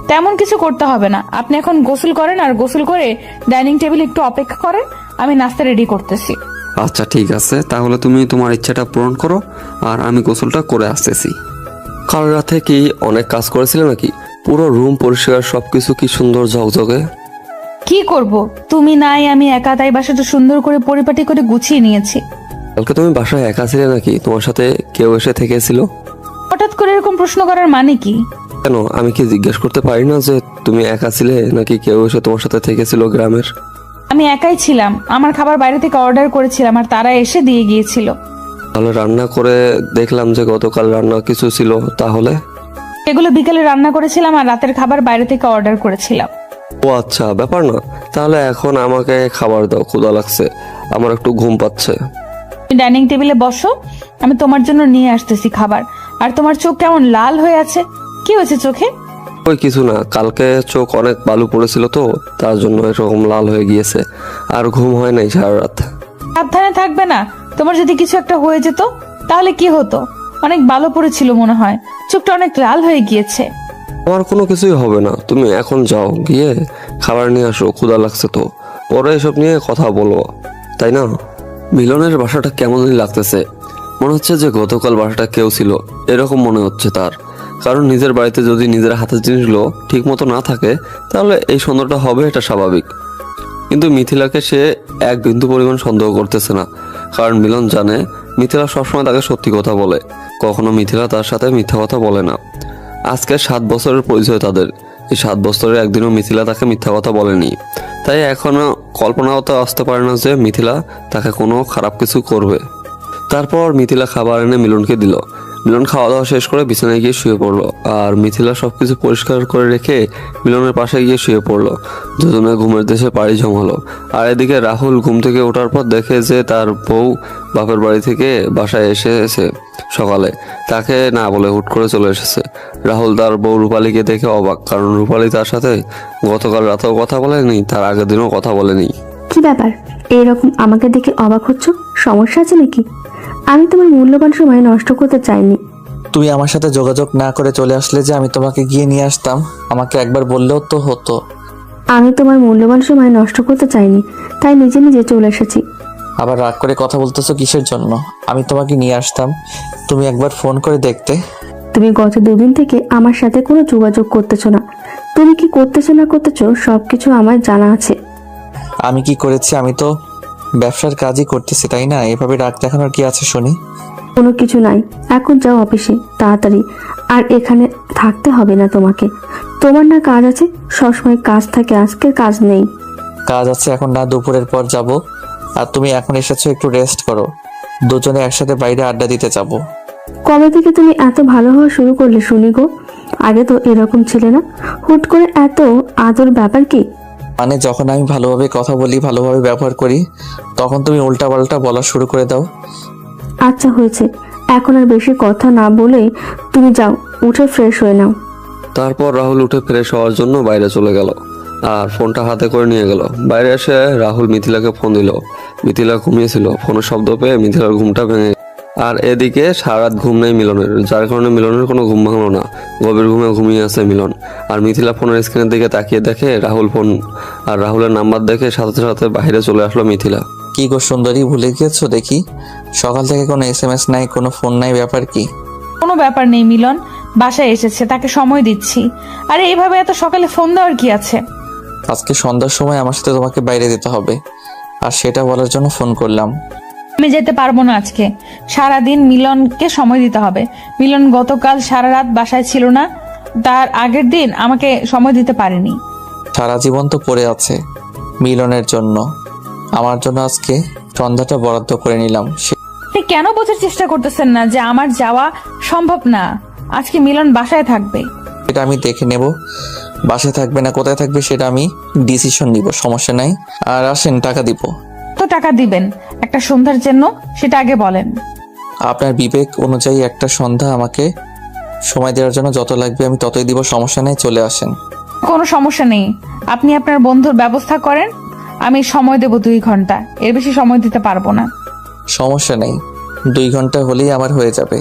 তেমন কিছু করতে হবে না। আপনি এখন গোসল করেন, আর গোসল করে ডাইনিং টেবিল একটু অপেক্ষা করেন, আমি নাস্তা রেডি করতেছি। আচ্ছা ঠিক আছে, তাহলে তুমি তোমার ইচ্ছাটা পূরণ করো আর আমি গোসলটা করে আসতেছি। কাল রাতে কি অনেক কাজ করেছিলে নাকি? পুরো রুম পরিষ্কার, সবকিছু কি সুন্দর ঝকঝকে। কি করব, তুমি নাই, আমি একা, তাই বাসাটা সুন্দর করে পরিপাটি করে গুছিয়ে নিয়েছি। কালকে তুমি বাসায় একা ছিলে নাকি? তোমার সাথে কেউ এসে থেকেছিল? হঠাৎ করে এরকম প্রশ্ন করার মানে কি? কেন, আমি কি জিজ্ঞেস করতে পারি না যে তুমি একা ছিলে নাকি কেউ এসে তোমার সাথে থেকেছিল গ্রামের? আমি একাই ছিলাম। আমার খাবার বাইরে থেকে অর্ডার করেছিলাম আর তারা এসে দিয়ে গিয়েছিল। তাহলে রান্না করে দেখলাম যে গতকাল রান্না কিছু ছিল, তাহলে? এগুলো বিকেলে রান্না করেছিলাম আর রাতের খাবার বাইরে থেকে অর্ডার করেছিলাম। ও আচ্ছা, ব্যাপার না। তাহলে এখন আমাকে খাবার দাও, ক্ষুধা লাগছে, আমার একটু ঘুম পাচ্ছে। তুমি ডাইনিং টেবিলে বসো, আমি তোমার জন্য নিয়ে আসতেছি খাবার। আর তোমার চোখ কেমন লাল হয়ে আছে, কি হয়েছে চোখে? ওই কিছু না, কালকে চোখ অনেক বালু পড়েছিল তো তার জন্য এরকম লাল হয়ে গিয়েছে। আর ঘুম হয় নাই সারা রাত। সাবধানে থাকবে না, তোমার যদি কিছু একটা হয়ে যেত তাহলে কি হতো? অনেক ভালো পড়েছিল মনে হয়, চোখটা অনেক লাল হয়ে গিয়েছে। আমার কোনো কিছুই হবে না। তুমি এখন যাও, গিয়ে খাবার নিয়ে আসো, ক্ষুধা লাগছে তো। পরে এসব নিয়ে কথা বলবো, তাই না? মিলনের বাসাটা কেমনই লাগতেছে। মনে হচ্ছে যে গতকাল বাসাটা কেউ ছিল, এরকম মনে হচ্ছে তার। কারণ নিজের বাড়িতে যদি নিজের হাতের জিনিসগুলো ঠিক মতো না থাকে তাহলে এই সন্দেহটা হবে, এটা স্বাভাবিক। কিন্তু মিথিলাকে সে এক বিন্দু পরিমাণ সন্দেহ করতেছে না। কারণ মিলন জানে মিথিলা সবসময় তাকে সত্যি কথা বলে, কখনো মিথিলা তার সাথে মিথ্যা কথা বলে না। আজকে 7 বছরের পরিচয় তাদের। এই 7 বছরে একদিনও মিথিলা তাকে মিথ্যা কথা বলেনি। তাই এখনো কল্পনাও তো আসতে পারে না যে মিথিলা তাকে কোনো খারাপ কিছু করবে। তারপর মিথিলা খাবার এনে মিলনকে দিল। মিলন খাওয়া দাওয়া শেষ করে বিছানায় গিয়ে শুয়ে পড়লো। আর মিথিলা সবকিছু পরিষ্কার করে রেখে মিলনের পাশে গিয়ে শুয়ে পড়লো। দুজনে ঘুমের দেশে পাড়ি জমালো। আর এদিকে রাহুল ঘুম থেকে ওঠার পর দেখে যে তার বউ বাপের বাড়ি থেকে বাসায় এসেছে সকালে। তাকে না বলে হুট করে চলে এসেছে। রাহুল তার বউ রূপালীকে দেখে অবাক, কারণ রূপালী তার সাথে গতকাল রাতেও কথা বলেনি, তার আগের দিনও কথা বলেনি। কি ব্যাপার, এইরকম আমাকে দেখে অবাক হচ্ছ? সমস্যা আছে নাকি? আমি তোমার মূল্যবান সময় নষ্ট করতে চাইনি। তুমি আমার সাথে যোগাযোগ না করে চলে আসলে যে আমি তোমাকে গিয়ে নিয়ে আসতাম, আমাকে একবার বললেও তো হতো। আমি তোমার মূল্যবান সময় নষ্ট করতে চাইনি, তাই নিজে নিজে চলে এসেছি। আবার রাগ করে কথা বলতেছো কিসের জন্য? আমি তোমাকে নিয়ে আসতাম, তুমি একবার ফোন করে দেখতে। তুমি গত 2 দিন থেকে আমার সাথে কোনো যোগাযোগ করতেছো না। তুমি কি করতেছো না করতেছো সবকিছু আমার জানা আছে। আমি কি করেছি? আমি তো ব্যবসার কাজই করতেছি, তাই না? এভাবে রাগ দেখানোর কি আছে শুনি? কোনো কিছু নাই, এখন যাও অফিসে তাড়াতাড়ি। আর এখানে থাকতে হবে না তোমাকে। তোমার না কাজ আছে, সবসময় কাজ থাকে, আজকের কাজ নেই। কাজ আছে এখন না, দুপুরের পর যাব। আর তুমি এখন এসেছো, একটু রেস্ট করো, দুজনে একসাথে বাইরে আড্ডা দিতে যাব। কবে থেকে তুমি এত ভালো হওয়া শুরু করলে শুনি গো? আগে তো এরকম ছিলে না, হুট করে এত আদর, ব্যাপার কি? মানে যখন আমি ভালোভাবে কথা বলি, ভালোভাবে ব্যবহার করি, তখন তুমি উল্টাপাল্টা বলা শুরু করে দাও। আচ্ছা হয়েছে, এখন আর বেশি কথা না বলে তুমি যাও, উঠে ফ্রেশ হয়ে নাও। তারপর রাহুল উঠে ফ্রেশ হওয়ার জন্য বাইরে চলে গেল আর ফোনটা হাতে করে নিয়ে গেল। বাইরে এসে রাহুল মিথিলাকে ফোন দিল। মিথিলা ঘুমিয়েছিল, ফোনের শব্দ পেয়ে মিথিলার ঘুমটা ভেঙে। আর এদিকে সারা রাত ঘুম নেই মিলনের, যার কারণে মিলনের কোনো ঘুম ভাঙলো না। গভীর ঘুমে ঘুমিয়ে আছে মিলন। আর মিথিলা ফোনের স্ক্রিনের দিকে তাকিয়ে দেখে রাহুল ফোন, আর রাহুলের নাম্বার দেখে সাথে সাথে বাইরে চলে আসলো মিথিলা। কি গো সুন্দরী, ভুলে গিয়েছো দেখি? সকাল থেকে কোনো SMS নাই, কোনো ফোন নাই, ব্যাপার কি? কোনো ব্যাপার নেই মিলন, বাসায় এসেছে, তাকে সময় দিচ্ছি। আরে এইভাবে এত সকালে ফোন দেওয়ার কি আছে? আজকে সন্ধ্যার সময় আমার সাথে তোমাকে বাইরে যেতে হবে, আর সেটা বলার জন্য ফোন করলাম। আমি যেতে পারবো না আজকে, সারাদিন মিলনকে সময় দিতে হবে। মিলন গতকাল সারা রাত বাসায় ছিল না, তার আগের দিন আমাকে সময় দিতে পারেনি। সারা জীবন তো পড়ে আছে মিলনের জন্য, আমার জন্য আজকে সন্ধ্যাটা বরাদ্দ করে নিলাম। আপনি কেন বোঝার চেষ্টা করতেছেন না যে আমার যাওয়া সম্ভব না? আজকে মিলন বাসায় থাকবে। সেটা আমি দেখে নেব, বাসায় থাকবে না কোথায় থাকবে সেটা আমি ডিসিশন নিব, সমস্যা নাই। আর আসেন, টাকা দিব। কত টাকা দিবেন একটা সন্ধ্যার জন্য সেটা আগে বলেন। আপনার বিবেক অনুযায়ী একটা সন্ধ্যা আমাকে সময় দেওয়ার জন্য যত লাগবে আমি ততই দিব, সমস্যা নেই, চলে আসেন। কোনো সমস্যা নেই, আপনি আপনার বন্ধুর ব্যবস্থা করেন, আমি সময় দেব 2 ঘন্টা, এর বেশি সময় দিতে পারবো না। সমস্যা নেই, 2 ঘন্টা হলেই আমার হয়ে যাবে,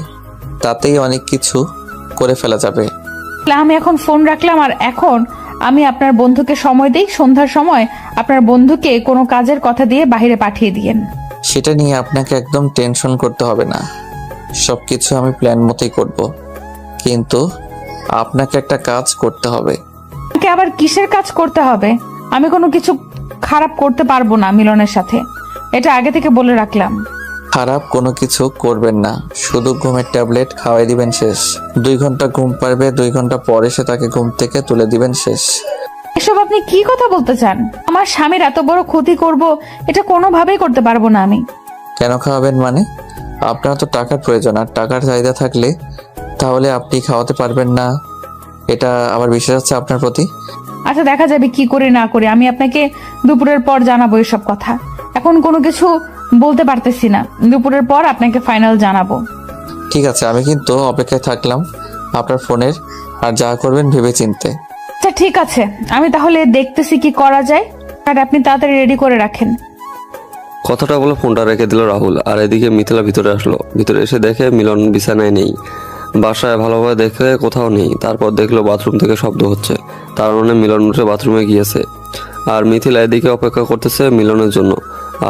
তাতেই অনেক কিছু করে ফেলা যাবে। তাহলে আমি এখন ফোন রাখলাম, আর এখন আমি আপনার বন্ধুকে সময় দিই। সন্ধ্যার সময় আপনার বন্ধুকে কোনো কাজের কথা দিয়ে বাইরে পাঠিয়ে দিয়েন। সেটা নিয়ে আপনাকে একদম টেনশন করতে হবে না, সবকিছু আমি প্ল্যান মতোই করব, কিন্তু আপনাকে একটা কাজ করতে হবে। আমাকে আবার কিসের কাজ করতে হবে? আমি কোনো কিছু খারাপ করতে পারবো না মিলনের সাথে, এটা আগে থেকে বলে রাখলাম। খারাপ কোনো কিছু করবেন না, শুধু ঘুমের ট্যাবলেট খাওয়াই দিবেন, শেষ। 2 ঘন্টা ঘুম পারবে, 2 ঘন্টা পর এসে তাকে ঘুম থেকে তুলে দিবেন, শেষ। এসব আপনি কি কথা বলতে চান? আমার স্বামীর এত বড় ক্ষতি করব, এটা কোনোভাবেই করতে পারবো না আমি। কেন খাওয়াবেন মানে? আপনার তো টাকার প্রয়োজন, আর টাকার চাহিদা থাকলে তাহলে আপনি খাওয়াতে পারবেন না, এটা আবার বিশ্বাস আছে আপনার প্রতি? আচ্ছা দেখা যাবে কি করে না করে, আমি আপনাকে দুপুরের পর জানাবো এসব কথা। এখন কোনো কিছু বলতে পারতেছি না, দুপুরের পর আপনাকে ফাইনাল জানাবো। ঠিক আছে, আমি কিন্তু অপেক্ষায় থাকলাম আপনার ফোনের, আর যা করবেন ভেবে চিনতে। আচ্ছা ঠিক আছে, আমি তাহলে দেখতেছি কি করা যায়, আর আপনি তাড়াতাড়ি রেডি করে রাখেন। কথাটা বলে ফোনটা রেখে দিল রাহুল। আর এদিকে মিথিলা ভিতরে আসলো। ভিতরে এসে দেখে মিলন বিছানায় নেই, বাসায় ভালোভাবে দেখে কোথাও নেই। তারপর দেখলো বাথরুম থেকে শব্দ হচ্ছে, তার মানে মিলন উঠে বাথরুমে গিয়েছে। আর মিথিলা এদিকে অপেক্ষা করতেছে মিলনের জন্য,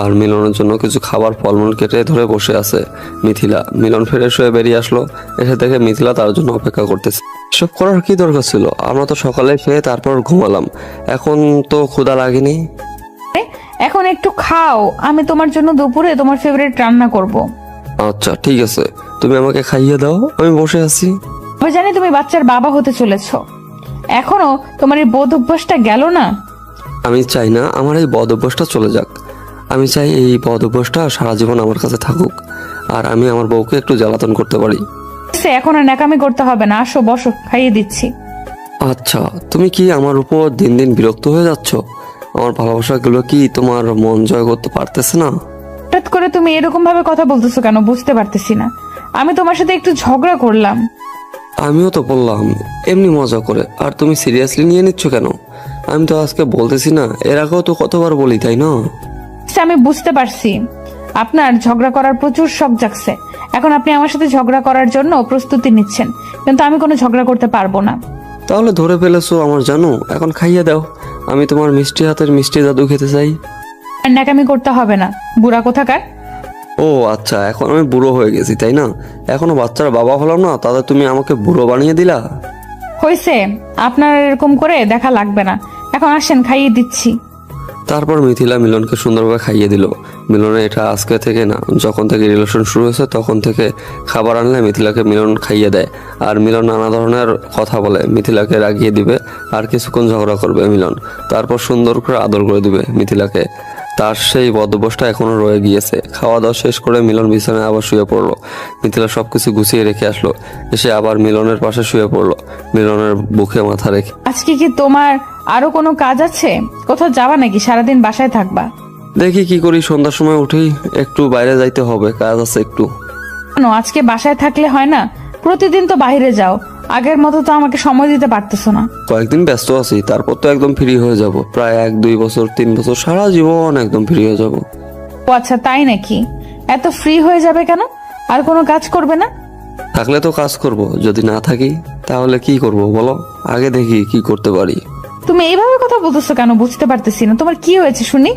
আর মিলনের জন্য কিছু খাবার ফলমূল কেটে ধরে বসে আছে মিথিলা। মিলন ফ্রেশ হয়ে বেরিয়ে আসলো, এসে দেখে মিথিলা তার জন্য অপেক্ষা করতেছে। এসব করার কি দরকার ছিল? আমরা তো সকালে খেয়ে তারপর ঘুমালাম, এখন তো ক্ষুধা লাগেনি। এখন একটু খাও, আমি তোমার জন্য দুপুরে তোমার ফেভারিট রান্না করব। আচ্ছা ঠিক আছে, তুমি আমাকে খাইয়ে দাও, আমি বসে আছি। আমি জানি তুমি বাচ্চার বাবা হতে চলেছো, এখনো তোমার এই বোধ অভ্যাসটা গেল না। আমি চাই না আমার এই বদ অভ্যাসটা চলে যাক, আমি চাই এই বদ অভ্যাসটা সারা জীবন আমার কাছে থাকুক, আর আমি আমার বউকে একটু জ্বালাতন করতে পারি। এখন আর ন্যাকামি করতে হবে না, আসো বসো, খাইয়ে দিচ্ছি। আচ্ছা, তুমি কি আমার উপর দিন দিন বিরক্ত হয়ে যাচ্ছ? আমার ভালোবাসাগুলো কি তোমার মন জয় করতে পারতেছে না? হঠাৎ করে তুমি এরকম ভাবে কথা বলতেছো কেন বুঝতে পারতেছি না। আমি তোমার সাথে একটু ঝগড়া করলাম। আমিও তো বললাম এমনি মজা করে, আর তুমি সিরিয়াসলি নিয়ে নিচ্ছ কেন? আমি তো আজকে বলতেছি না, এর আগেও তো কতবার বলি, তাই না? আমি বুঝতে পারছি আপনার ঝগড়া করার প্রচুর শখ জাগছে, এখন আপনি আমার সাথে ঝগড়া করার জন্য প্রস্তুতি নিচ্ছেন, কিন্তু আমি কোনো ঝগড়া করতে পারবো না। তাহলে ধরে ফেলেছো আমার জানো, এখন খাইয়ে দাও, আমি তোমার মিষ্টি হাতের মিষ্টি জাদু খেতে চাই। আর ন্যাকামি করতে হবে না, বুড়া কোথাকার। ও আচ্ছা, এখন আমি বুড়ো হয়ে গেছি তাই না? এখনো বাচ্চারা বাবা হলাম না, তাহলে তুমি আমাকে বুড়ো বানিয়ে দিলা? হয়েছে, আপনার এরকম করে দেখা লাগবে না। এখন আসেন, খাইয়ে দিচ্ছি। তারপর মিথিলা মিলনকে সুন্দরভাবে খাইয়ে দিল। মিলনের এটা আজকে থেকে না, যখন থেকে রিলেশন শুরু হয়েছে তখন থেকে খাবার আনলে মিথিলাকে মিলন খাইয়ে দেয়। আর মিলন নানা ধরনের কথা বলে মিথিলাকে রাগিয়ে দিবে, আর কিছুক্ষণ ঝগড়া করবে মিলন, তারপর সুন্দর করে আদর করে দিবে মিথিলাকে। তার সেই বদভ্যাসটা এখনো রয়ে গিয়েছে। খাওয়া দাওয়া শেষ করে মিলন বিছানায় আবার শুয়ে পড়লো। মিথিলা সবকিছু গুছিয়ে রেখে আসলো, এসে আবার মিলনের পাশে শুয়ে পড়লো, মিলনের বুকে মাথা রেখে। আজকে কি তোমার আরো কোনো কাজ আছে? কোথাও যাবা নাকি? সারাদিন বাসায় থাকবা? দেখি কি করি, সন্ধ্যার সময় উঠেই একটু বাইরে যাইতে হবে, কাজ আছে একটু। কেন আজকে বাসায় থাকলে হয় না? প্রতিদিন তো বাইরে যাও, আগের মতো তো আমাকে সময় দিতে পারতেছো না। কয়েকদিন ব্যস্ত আছি, তারপর তো একদম ফ্রি হয়ে যাব। প্রায় 1-2 বছর 3 বছর সারা জীবন একদম ফ্রি হয়ে যাব। ও আচ্ছা, তাই নাকি? এত ফ্রি হয়ে যাবে কেন? আর কোনো কাজ করবে না? থাকলে তো কাজ করব, যদি না থাকি তাহলে কি করব বলো? আগে দেখি কি করতে পারি। তুমি এইভাবে কথা বলতেছো কেন? বুঝতে পারতেছি না, তোমার কি হয়েছে শুনি।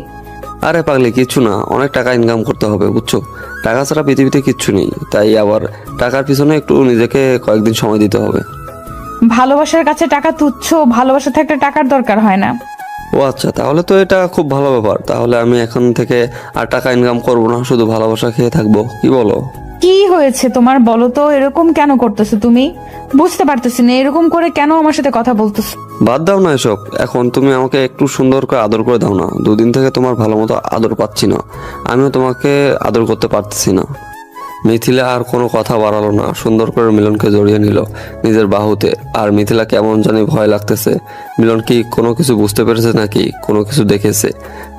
আরে পাগলি, কিছু না, অনেক টাকা ইনকাম করতে হবে বুঝছো। টাকা ছাড়া পৃথিবীতে কিচ্ছু নেই, তাই আবার টাকার পিছনে একটু নিজেকে কয়েকদিন সময় দিতে হবে। ভালোবাসার কাছে টাকা তুচ্ছ, ভালোবাসা থাকলে টাকার দরকার হয় না। ও আচ্ছা, তাহলে তো এটা খুব ভালো ব্যাপার। তাহলে আমি এখন থেকে আর টাকা ইনকাম করব না, শুধু ভালোবাসা খেয়ে থাকবো, কি বলো? কি হয়েছে তোমার বলো তো? এরকম কেন করতেছো তুমি? বুঝতে পারতেছি না, এরকম করে কেন আমার সাথে কথা বলতেছো? বাদ দাও না এসব, এখন তুমি আমাকে একটু সুন্দর করে আদর করে দাও না। 2 দিন থেকে তোমার ভালো মতো আদর পাচ্ছি না, আমিও তোমাকে আদর করতে পারতেছি না। মিথিলা আর কোনো কথা বাড়ালো না, সুন্দর করে মিলনকে জড়িয়ে নিল নিজের বাহুতে। আর মিথিলা কেমন জানি ভয় লাগতেছে। মিলন কি কোনো কিছু বুঝতে পেরেছে নাকি কোনো কিছু দেখেছে?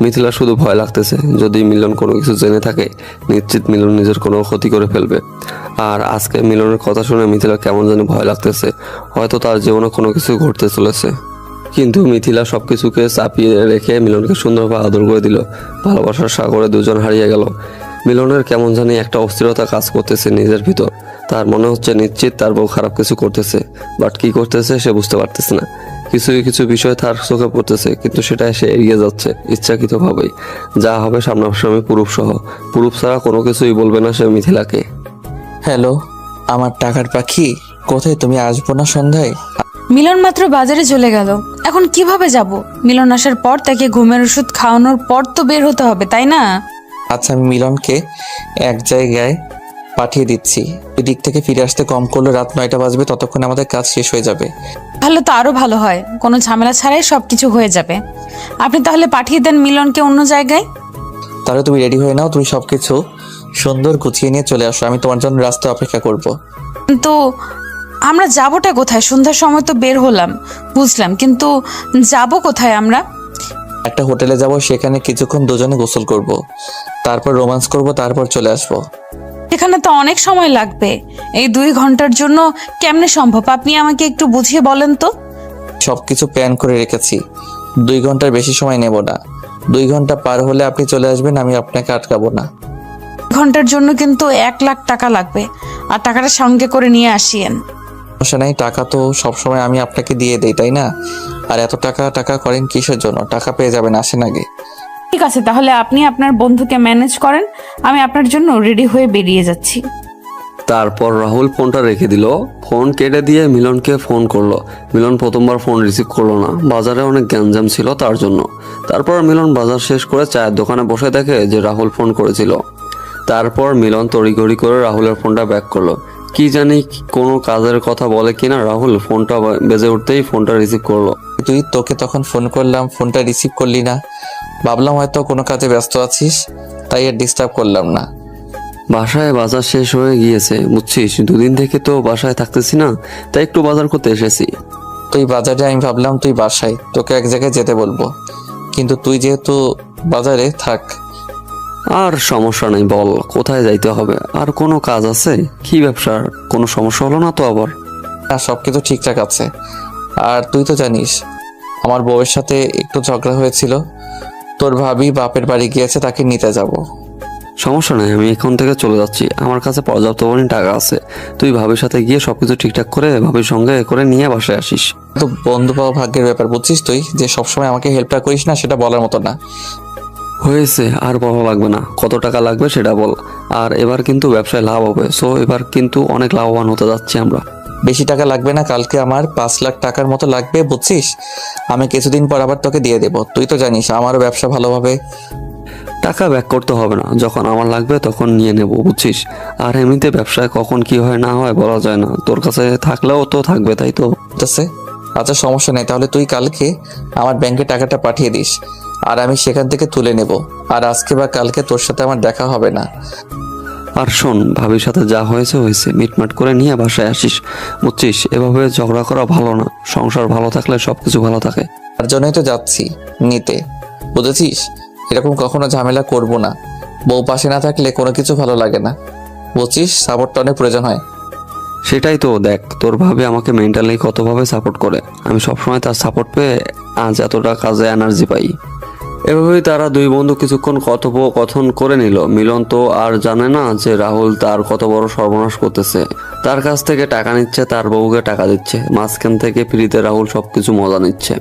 মিথিলা শুধু ভয় লাগতেছে, যদি মিলন কোনো কিছু জেনে থাকে নিশ্চিত মিলন নিজের কোনো ক্ষতি করে ফেলবে। আর আজকে মিলনের কথা শুনে মিথিলা কেমন জানি ভয় লাগতেছে, হয়তো তার জীবনে কোনো কিছু ঘটতে চলেছে। কিন্তু মিথিলা সবকিছুকে চাপিয়ে রেখে মিলনকে সুন্দরভাবে আদর করে দিল। ভালোবাসার সাগরে দুজন হারিয়ে গেল। মিলনের কেমন জানি একটা অস্থিরতা কাজ করতেছে নিজের ভিতর। তার মনে হচ্ছে নিশ্চিত তার বউ খারাপ কিছু করতেছে, বাট কি করতেছে সে বুঝতে পারতেছে না। কিছু কিছু বিষয় তার চোখে পড়তেছে, কিন্তু সেটা সে এড়িয়ে যাচ্ছে ইচ্ছাকৃতভাবেই। যা হবে সামনাসামনি প্রুফ সহ, প্রুফ ছাড়া কোনো কিছুই বলবে না সে মিথিলাকে। হ্যালো, আমার টাকার পাখি কোথায়? তুমি আসবো না সন্ধ্যায়? মিলন মাত্র বাজারে চলে গেল, এখন কিভাবে যাব? মিলন আসার পর তাকে ঘুমের ওষুধ খাওয়ানোর পর তো বের হতে হবে, তাই না? আচ্ছা, আমি মিলনকে এক জায়গায় পাঠিয়ে দিচ্ছি। ওই দিক থেকে ফিরে আসতে কম করলে রাত 9টা বাজবে, ততক্ষণ আমাদের কাজ শেষ হয়ে যাবে। তাহলে তো আরো ভালো হয়, কোনো ঝামেলা ছাড়াই সবকিছু হয়ে যাবে। আপনি তাহলে পাঠিয়ে দেন মিলনকে অন্য জায়গায়। তাহলে তুমি রেডি হয়ে নাও, তুমি সবকিছু সুন্দর গুছিয়ে নিয়ে চলে আসো, আমি তোমার জন্য রাস্তায় অপেক্ষা করব। কিন্তু আমরা যাবোটা কোথায়? সন্ধ্যার সময় তো বের হলাম বুঝলাম, কিন্তু যাব কোথায় আমরা? একটা হোটেলে যাব, সেখানে কিছুক্ষণ দুজনে গোসল করব, তারপর রোমান্স করব, তারপর চলে আসবো। এখানে তো অনেক সময় লাগবে, এই 2 ঘন্টার জন্য কেমনে সম্ভব? আপনি আমাকে একটু বুঝিয়ে বলেন তো। সবকিছু প্ল্যান করে রেখেছি, 2 ঘন্টার বেশি সময় নেব না। 2 ঘন্টা পার হলে আপনি চলে আসবেন, আমি আপনাকে আটকাবো না। ঘন্টার জন্য কিন্তু 1 লাখ টাকা লাগবে, আর টাকাটা সঙ্গে করে নিয়ে আসিয়েন। সমস্যা নাই, টাকা তো সবসময় আমি আপনাকে দিয়ে দেই, তাই না? আর এত টাকা টাকা করেন কিসের জন্য? টাকা পেয়ে যাবেন, আসেন আগে। ঠিক আছে, তাহলে আপনি আপনার বন্ধুকে ম্যানেজ করেন, আমি আপনার জন্য রেডি হয়ে বেরিয়ে যাচ্ছি। তারপর রাহুল ফোনটা রেখে দিল, ফোন কেটে দিয়ে মিলনকে ফোন করলো। মিলন প্রথমবার ফোন রিসিভ করলো না, বাজারে অনেক গ্যাঞ্জাম ছিল তার জন্য। তারপর মিলন বাজার শেষ করে চায়ের দোকানে বসে দেখে যে রাহুল ফোন করেছিল। তারপর মিলন তড়িঘড়ি করে রাহুলের ফোনটা ব্যাক করলো। কি জানি কোনো কাজের কথা বলে কিনা রাহুল, ফোনটা বেজে উঠতেই ফোনটা রিসিভ করলো। তোকে তখন ফোন করলাম, ফোনটা রিসিভ করলি না। ভাবলাম হয়তো কোনো কাজে ব্যস্ত আছিস, তাই আর ডিস্টার্ব করলাম না। বাসায় বাজার শেষ হয়ে গিয়েছে বুঝছিস, 2 দিন থেকে তো বাসায় থাকতেছি না, তাই একটু বাজার করতে এসেছি। তুই বাজারে, আমি ভাবলাম তুই বাসায়, তোকে এক জায়গায় যেতে বলবো, কিন্তু তুই যেহেতু বাজারে থাক। আর সমস্যা নেই, বল কোথায় যাইতে হবে? আর কোনো কাজ আছে? কি ব্যবসার কোনো সমস্যা হলো না তো আবার? আর সবকিছু ঠিকঠাক আছে। আর তুই তো জানিস আমার বউয়ের সাথে একটু ঝগড়া হয়েছিল, তোর ভাবি বাপের বাড়ি গিয়েছে, তাকে নিতে যাব। সমস্যা নেই, আমি এখন থেকে চলে যাচ্ছি, আমার কাছে পর্যাপ্ত পরিমাণ টাকা আছে। তুই ভাবির সাথে গিয়ে সবকিছু ঠিকঠাক করে ভাবির সঙ্গে করে নিয়ে বাসায় আসিস। তো বন্ধু পাওয়া ভাগ্যের ব্যাপার, বুঝছিস তুই যে সবসময় আমাকে হেল্পটা করিস না, সেটা বলার মতো না। হয়েছে, আর বলা লাগবে না, কত টাকা লাগবে সেটা বল। আর এবার কিন্তু ব্যবসায় লাভ হবে, সো এবার কিন্তু অনেক লাভবান হতে যাচ্ছি আমরা। বেশি টাকা লাগবে না, কালকে আমার 5 লাখ টাকার মতো লাগবে, বুঝছিস? আমি কিছুদিন পর আবার তোকে দিয়ে দেবো। তুই তো জানিস আমারও ব্যবসা ভালোভাবে। টাকা ব্যাক করতে হবে না, যখন আমার লাগবে তখন নিয়ে নেব, বুঝছিস? আর এমনিতে ব্যবসায় কখন কি হয় না হয় বলা যায় না, তোর কাছে থাকলেও তো থাকবে, তাই তো? আছে। আচ্ছা সমস্যা নেই, তাহলে তুই কালকে আমার ব্যাংকে টাকাটা পাঠিয়ে দিস, আর আমি সেখান থেকে তুলে নেব। আর আজকে বা কালকে তোর সাথে আমার দেখা হবে না। আর শোন, ভাবির সাথে যা হয়েছে হয়েছে, মিটমাট করে নিয়ে বাসায় আসিস, বুঝছিস? এভাবে ঝগড়া করা ভালো না, সংসার ভালো থাকলে সবকিছু ভালো থাকে। তার জন্যই তো যাচ্ছি নিতে, বুঝেছিস? এরকম কখনো ঝামেলা করব না। বউ পাশে না থাকলে কোনো কিছু ভালো লাগে না, বুঝছিস? সাপোর্টটা অনেক প্রয়োজন হয়। সেটাই তো, দেখ তোর ভাবি আমাকে মেন্টালি কতভাবে সাপোর্ট করে, আমি সবসময় তার সাপোর্ট পেয়ে আজ এতটা কাজে এনার্জি পাই। এভাবেই তারা দুই বন্ধু কিছুক্ষণ কথোপকথন করে নিল। মিলন তো আর জানে না যে রাহুল তার কত বড় সর্বনাশ করতেছে। তার কাছ থেকে টাকা নিচ্ছে, তার বউকে টাকা দিচ্ছে, মাঝখান থেকে ফ্রিতে রাহুল সবকিছু মজা নিচ্ছে।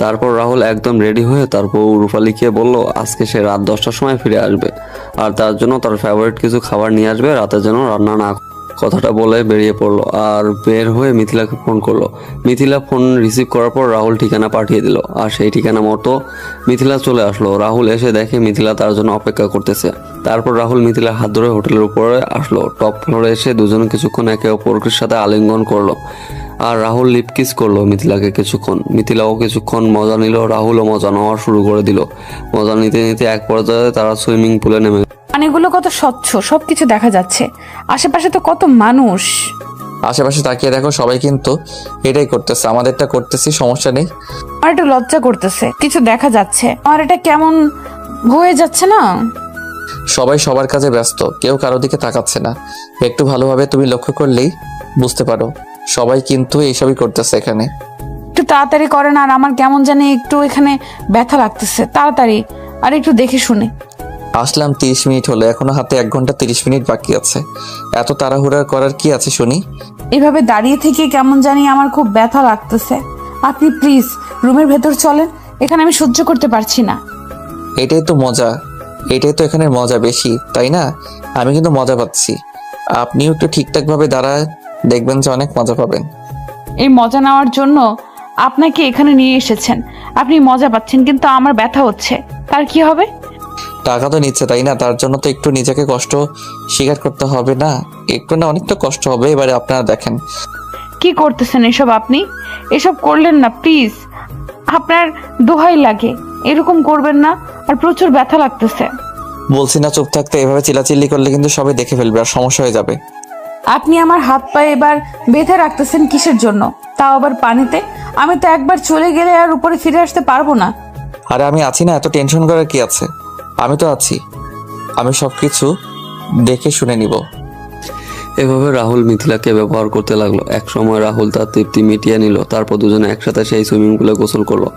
তারপর রাহুল একদম রেডি হয়ে তার বউ রূপালীকে বলল আজকে সে রাত 10টার সময় ফিরে আসবে, আর তার জন্য তার ফেভারিট কিছু খাবার নিয়ে আসবে, রাতে যেন রান্না না। কথাটা বলে বেরিয়ে পড়লো আর বের হয়ে মিথিলাকে ফোন করলো। মিথিলা ফোন রিসিভ করার পর রাহুল ঠিকানা পাঠিয়ে দিল, আর সেই ঠিকানা মতো মিথিলা চলে আসলো। রাহুল এসে দেখে মিথিলা তার জন্য অপেক্ষা করতেছে। তারপর রাহুল মিথিলার হাত ধরে হোটেলের উপরে আসলো। টপ ফ্লোরে এসে দুজন কিছুক্ষণ একে অপরের সাথে আলিঙ্গন করলো, আর রাহুল লিপকিস করলো মিথিলাকে কিছুক্ষণ। মিথিলাও কিছুক্ষণ মজা নিল, রাহুলও মজা নেওয়া শুরু করে দিল। মজা নিতে নিতে এক পর্যায়ে তারা সুইমিং পুলে নেমে। পানিগুলো কত স্বচ্ছ, সবকিছু দেখা যাচ্ছে। আশেপাশে তো কত মানুষ। আশেপাশে তাকিয়ে দেখো, সবাই কিন্তু এটাই করতেছে, আমাদেরটা করতেছি, সমস্যা নেই। আমার একটু লজ্জা করতেছে, কিছু দেখা যাচ্ছে, আমার এটা কেমন হয়ে যাচ্ছে না। সবাই সবার কাজে ব্যস্ত, কেউ কারো দিকে তাকাচ্ছে না। একটু ভালোভাবে তুমি লক্ষ্য করলেই বুঝতে পারো, সবাই কিন্তু এইসবই করতেছে এখানে। একটু তাড়াতাড়ি করেন, আর আমার কেমন জানি একটু এখানে ব্যথা লাগতেছে, তাড়াতাড়ি আর একটু দেখে শুনে। আসলাম 30 মিনিট হলো, এখনো হাতে 1 ঘন্টা 30 মিনিট বাকি আছে। এত তাড়াহুড়া করার কি আছে শুনি? এভাবে দাঁড়িয়ে থেকে কেমন জানি আমার খুব ব্যথা লাগতেছে। আপনি প্লিজ রুমের ভেতর চলেন, এখানে আমি সহ্য করতে পারছি না। এটাই তো মজা, এটাই তো এখানের মজা বেশি, তাই না? আমি কিন্তু মজা পাচ্ছি। আপনিও একটু ঠিকঠাকভাবে দাঁড়ায় দেখবেন যে অনেক মজা পাবেন। এই মজা নেওয়ার জন্য আপনাকে এখানে নিয়ে এসেছেন, আপনি মজা পাচ্ছেন, কিন্তু আমার ব্যথা হচ্ছে, তার কি হবে? টাকা তো নিচ্ছে, তাই না? তার জন্য তো একটু নিজেকে কষ্ট স্বীকার করতে হবে না? একটু না, অনেকটা কষ্ট হবে। এবারে আপনারা দেখেন। কি করতেছেন এসব? আপনি এসব করলেন না প্লিজ, আপনার দোহাই লাগে, এরকম করবেন না। আর প্রচুর ব্যথা লাগতেছে। বলছি না চুপ থাকতে, এভাবে চিল্লাচিল্লি করলে কিন্তু সবাই দেখে ফেলবে আর সমস্যা হয়ে যাবে। আপনি আমার হাত পায়ে এবার বেঁধে রাখতেছেন কিসের জন্য, তাও আবার পানিতে? আমি তো একবার চলে গেলে আর উপরে ফিরে আসতে পারবো না। আরে আমি আছি না, এত টেনশন করার কি আছে? আমি তো আছি, আমি সবকিছু দেখে শুনে নিব। এভাবে রাহুল মিথিলাকে ব্যবহার করতে লাগলো। এক সময় রাহুল তার তৃপ্তি মিটিয়ে নিল, তারপর দুজনে একসাথে সেই সুইমিং পুলে গোসল করলো।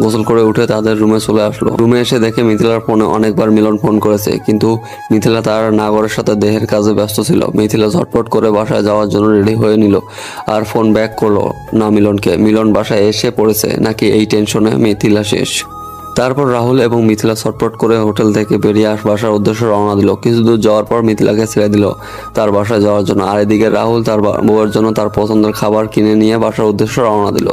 গোসল করে উঠে তাদের রুমে চলে আসলো। রুমে এসে দেখে মিথিলার ফোনে অনেকবার মিলন ফোন করেছে, কিন্তু মিথিলা তার নাগরের সাথে দেহের কাজে ব্যস্ত ছিল। মিথিলা ঝটপট করে বাসায় যাওয়ার জন্য রেডি হয়ে নিল, আর ফোন ব্যাক করলো না মিলনকে। মিলন বাসায় এসে পড়েছে নাকি এই টেনশনে মিথিলা শেষ। তারপর রাহুল এবং মিথিলা ছটপট করে হোটেল থেকে বেরিয়ে বাসার উদ্দেশ্যে রওনা দিল। কিছু দূর যাওয়ার পর মিথিলাকে ছেড়ে দিল তার বাসায় যাওয়ার জন্য, আর এদিকে রাহুল তার বউয়ের জন্য তার পছন্দের খাবার কিনে নিয়ে বাসার উদ্দেশ্যে রওনা দিল।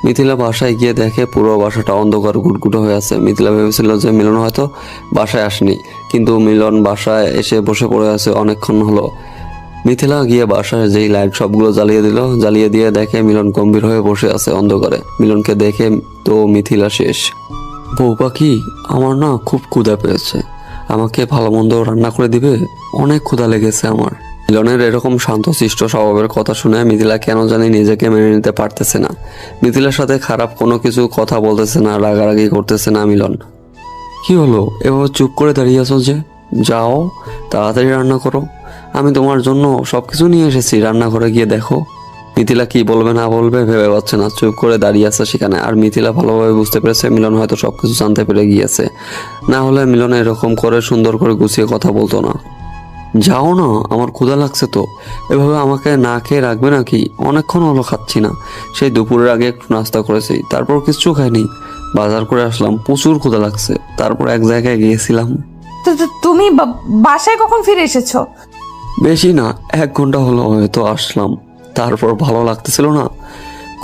মিথিলা বাসায় গিয়ে দেখে পুরো বাসাটা অন্ধকার গুটগুটো হয়ে আছে। মিথিলা ভেবেছিল যে মিলন হয়তো বাসায় আসেনি, কিন্তু মিলন বাসায় এসে বসে পড়ে আছে অনেকক্ষণ হলো। মিথিলা গিয়ে বাসায় যেই লাইট সবগুলো জ্বালিয়ে দিল, জ্বালিয়ে দিয়ে দেখে মিলন গম্ভীর হয়ে বসে আছে অন্ধকারে। মিলনকে দেখে তো মিথিলা শেষ। বউ পাখি, আমার না খুব ক্ষুধা পেয়েছে, আমাকে ভালো মন্দ রান্না করে দিবে, অনেক ক্ষুধা লেগেছে আমার। মিলনের এরকম শান্তশিষ্ট স্বভাবের কথা শুনে মিথিলা কেন জানি নিজেকে মেনে নিতে পারতেছে না। মিথিলার সাথে খারাপ কোনো কিছু কথা বলতেছে না, রাগারাগি করতেছে না মিলন। কি হলো, এভাবে চুপ করে দাঁড়িয়ে আছো যে? যাও তাড়াতাড়ি রান্না করো, আমি তোমার জন্য সবকিছু নিয়ে এসেছি, রান্নাঘরে গিয়ে দেখো। মিথিলা কি বলবে না বলবে ভেবে পাচ্ছে না, চুপ করে দাঁড়িয়ে আছে সেখানে। আর মিথিলা ভালোভাবে বুঝতে পেরেছে মিলন হয়তো সবকিছু জানতে পেরে গিয়েছে, না হলে মিলন এরকম করে সুন্দর করে গুছিয়ে কথা বলতো না। যাও না, আমার ক্ষুধা লাগছে তো, এভাবে আমাকে না খেয়ে রাখবে নাকি? অনেকক্ষণ হলো খাচ্ছি না, সেই দুপুরের আগে একটু নাস্তা করেছি, তারপর কিছু খাইনি। বাজার করে আসলাম, প্রচুর ক্ষুধা লাগছে। তারপর এক জায়গায় গিয়েছিলাম। তো তুমি বাসায় কখন ফিরে এসেছো? বেশি না, 1 ঘন্টা হলো হয়তো আসলাম। তারপর ভালো লাগতেছিল না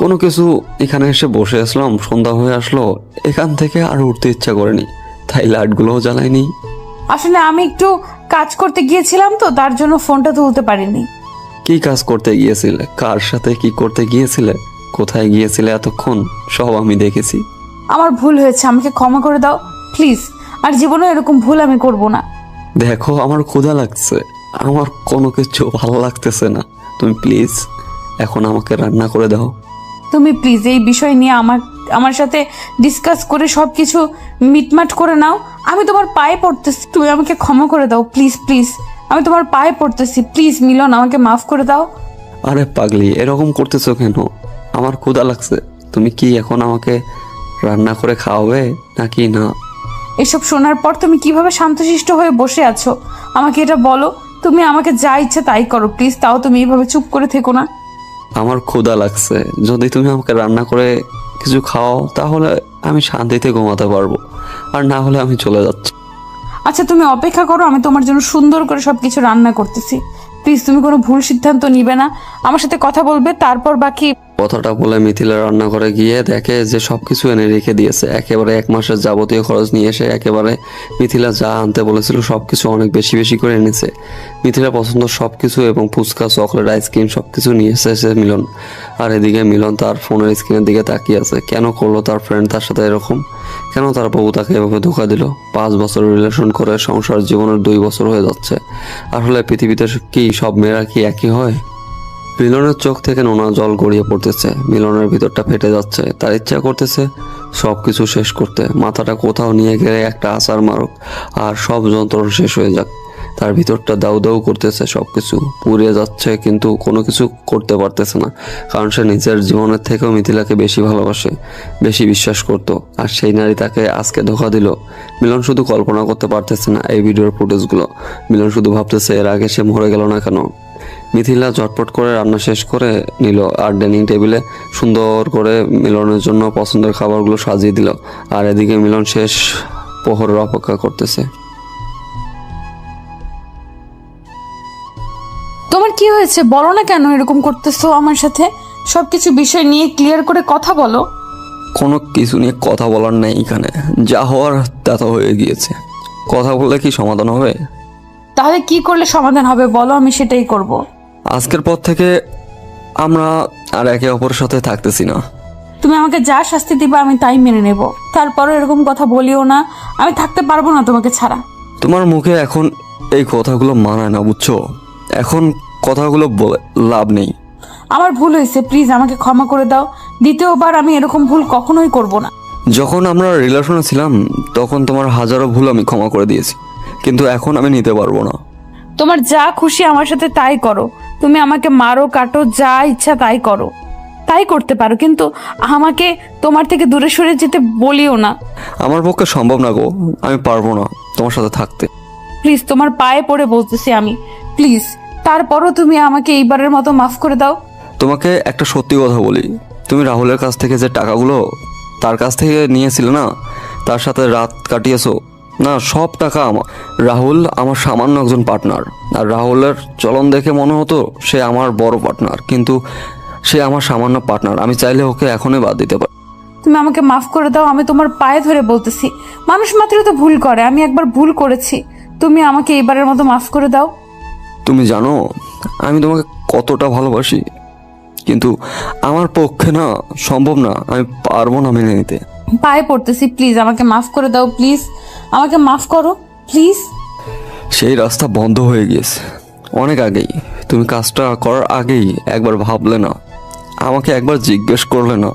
কোনো কিছু, এখানে এসে বসে আসলাম। সন্ধ্যা হয়ে আসলো, এখান থেকে আর উঠতে ইচ্ছা করেনি, তাই লাইটগুলোও জ্বালাইনি। আসলে আমি একটু কাজ করতে গিয়েছিলাম তো, তার জন্য ফোনটা তুলতে পারিনি। কি কাজ করতে গিয়েছিলে? কার সাথে কি করতে গিয়েছিলে? কোথায় গিয়েছিলে এতক্ষণ? সব আমি দেখেছি। আমার ভুল হয়েছে, আমাকে ক্ষমা করে দাও প্লিজ। আর জীবনে এরকম ভুল আমি করব না। দেখো, আমার ক্ষুধা লাগছে, আমার কোনো কিছু ভালো লাগতেছে না। তুমি প্লিজ এখন আমাকে রান্না করে দাও। তুমি প্লিজ এই বিষয় নিয়ে আমার সাথে ডিসকাস করে সবকিছু মিটমাট করে নাও। আমি তোমার পায়ে পড়তেছি, তুমি আমাকে ক্ষমা করে দাও প্লিজ প্লিজ। আমি তোমার পায়ে পড়তেছি, প্লিজ মিলন আমাকে মাফ করে দাও। আরে পাগলি, এরকম করতেছো কেন? আমার ক্ষুধা লাগছে, তুমি কি এখন আমাকে রান্না করে খাওয়াবে নাকি না? এসব শোনার পর তুমি কিভাবে শান্তশিষ্ট হয়ে বসে আছো আমাকে এটা বলো। তুমি আমাকে যা ইচ্ছে তাই করো প্লিজ, তাও তুমি এইভাবে চুপ করে থেকো না। আমার ক্ষুধা লাগছে, যদি তুমি আমাকে রান্না করে কিছু খাও তাহলে আমি শান্তিতে ঘুমাতে পারবো, আর না হলে আমি চলে যাচ্ছি। আচ্ছা তুমি অপেক্ষা করো, আমি তোমার জন্য সুন্দর করে সবকিছু রান্না করতেছি। প্লিজ তুমি কোনো ভুল সিদ্ধান্ত নিবে না, আমার সাথে কথা বলবে, তারপর বাকি। কথাটা বলে মিথিলা রান্নাঘরে গিয়ে দেখে যে সবকিছু এনে রেখে দিয়েছে। একেবারে 1 মাসের যাবতীয় খরচ নিয়ে এসে একেবারে মিথিলা যা আনতে বলেছিল সবকিছু অনেক বেশি বেশি করে এনেছে। মিথিলা পছন্দ সবকিছু এবং ফুচকা, চকলেট, আইসক্রিম সবকিছু নিয়ে এসেছে মিলন। আর এদিকে মিলন তার ফোনের স্ক্রিনের দিকে তাকিয়ে আছে। কেন করলো তার ফ্রেন্ড তার সাথে এরকম? কেন তার বউ তাকে এভাবে ধোকা দিল? 5 বছর রিলেশন করে সংসার জীবনের 2 বছর হয়ে যাচ্ছে। আসলে পৃথিবীতে কি সব মেয়েরা কি একই হয়? মিলনের চোখ থেকে নোনা জল গড়িয়ে পড়তেছে। মিলনের ভিতরটা ফেটে যাচ্ছে। তার ইচ্ছা করতেছে সবকিছু শেষ করতে, মাথাটা কোথাও নিয়ে গেলে একটা আছাড় মারুক আর সব যন্ত্রণা শেষ হয়ে যাক। তার ভিতরটা দাউ দাউ করতেছে, সবকিছু পুড়িয়ে যাচ্ছে, কিন্তু কোনো কিছু করতে পারতেছে না, কারণ সে নিজের জীবনের থেকেও মিথিলাকে বেশি ভালোবাসে, বেশি বিশ্বাস করত। আর সেই নারী তাকে আজকে ধোকা দিল। মিলন শুধু কল্পনা করতে পারতেছে না এই ভিডিওর ফুটেজগুলো। মিলন শুধু ভাবতেছে এর আগে সে মরে গেল না কেন। মিথিলা ঝটপট করে রান্না শেষ করে নিল আর ডাইনিং টেবিলে সুন্দর করে মিলনের জন্য পছন্দের খাবারগুলো সাজিয়ে দিল। আর এদিকে মিলন শেষ প্রহরের অপেক্ষা করতেছে। তোমার কি হয়েছে বলো না, কেন এরকম করতেছো আমার সাথে? সবকিছু বিষয় নিয়ে ক্লিয়ার করে কথা বলো। কোনো কিছু নিয়ে কথা বলার নেই এখানে, যা হওয়ার তা তো হয়ে গিয়েছে। কথা বললে কি সমাধান হবে? তাহলে কি করলে সমাধান হবে বলো, আমি সেটাই করব। আজকের পর থেকে আমরা আর একে অপরের সাথে থাকতেছি না। তুমি আমাকে যা শাস্তি দিবা আমি তাই মেনে নেব, তারপরও এরকম কথা বলিও না, আমি থাকতে পারবো না তোমাকে ছাড়া। তোমার মুখে এখন এই কথাগুলো মানায় না, বুঝছো? এখন কথাগুলো বলে লাভ নেই। আমার ভুল হয়েছে, প্লিজ আমাকে ক্ষমা করে দাও। দ্বিতীয়বার আমি এরকম ভুল কখনোই করব না। যখন আমরা রিলেশনে ছিলাম তখন তোমার হাজারো ভুল আমি ক্ষমা করে দিয়েছি, কিন্তু এখন আমি নিতে পারবো না। তোমার যা খুশি আমার সাথে তাই করো, তুমি আমাকে মারো কাটো যা ইচ্ছা তাই করো, তাই করতে পারো, কিন্তু আমাকে তোমার থেকে দূরে সরে যেতে বলিও না। আমার পক্ষে সম্ভব না গো, আমি পারবো না তোমার সাথে থাকতে। প্লিজ তোমার পায়ে পড়ে বলতেছি আমি, প্লিজ। তারপরও তুমি আমাকে এইবারের মতো মাফ করে দাও। তোমাকে একটা সত্যি কথা বলি, তুমি রাহুলের কাছ থেকে যে টাকাগুলো তার কাছ থেকে নিয়েছিলে না, তার সাথে রাত কাটিয়েছো না, সব টাকা আমার। রাহুল আমার সামান্য একজন পার্টনার, আর রাহুলের চলন দেখে মনে হতো সে আমার বড় পার্টনার, কিন্তু সে আমার সামান্য পার্টনার। আমি চাইলে ওকে এখনই বাদ দিতে পারি। তুমি আমাকে মাফ করে দাও, আমি তোমার পায়ে ধরে বলতেছি। মানুষ মাত্রই তো ভুল করে, আমি একবার ভুল করেছি, তুমি আমাকে এইবারের মতো মাফ করে দাও। তুমি জানো আমি তোমাকে কতটা ভালোবাসি, কিন্তু আমার পক্ষে না সম্ভব না, আমি পারবো না মেনে নিতে। পায়ে পড়তেছি, প্লিজ আমাকে মাফ করে দাও, প্লিজ আমাকে মাফ করো প্লিজ। সেই রাস্তা বন্ধ হয়ে গিয়েছে অনেক আগেই। তুমি কাজটা করার আগেই একবার ভাবলে না, আমাকে একবার জিজ্ঞেস করলে না?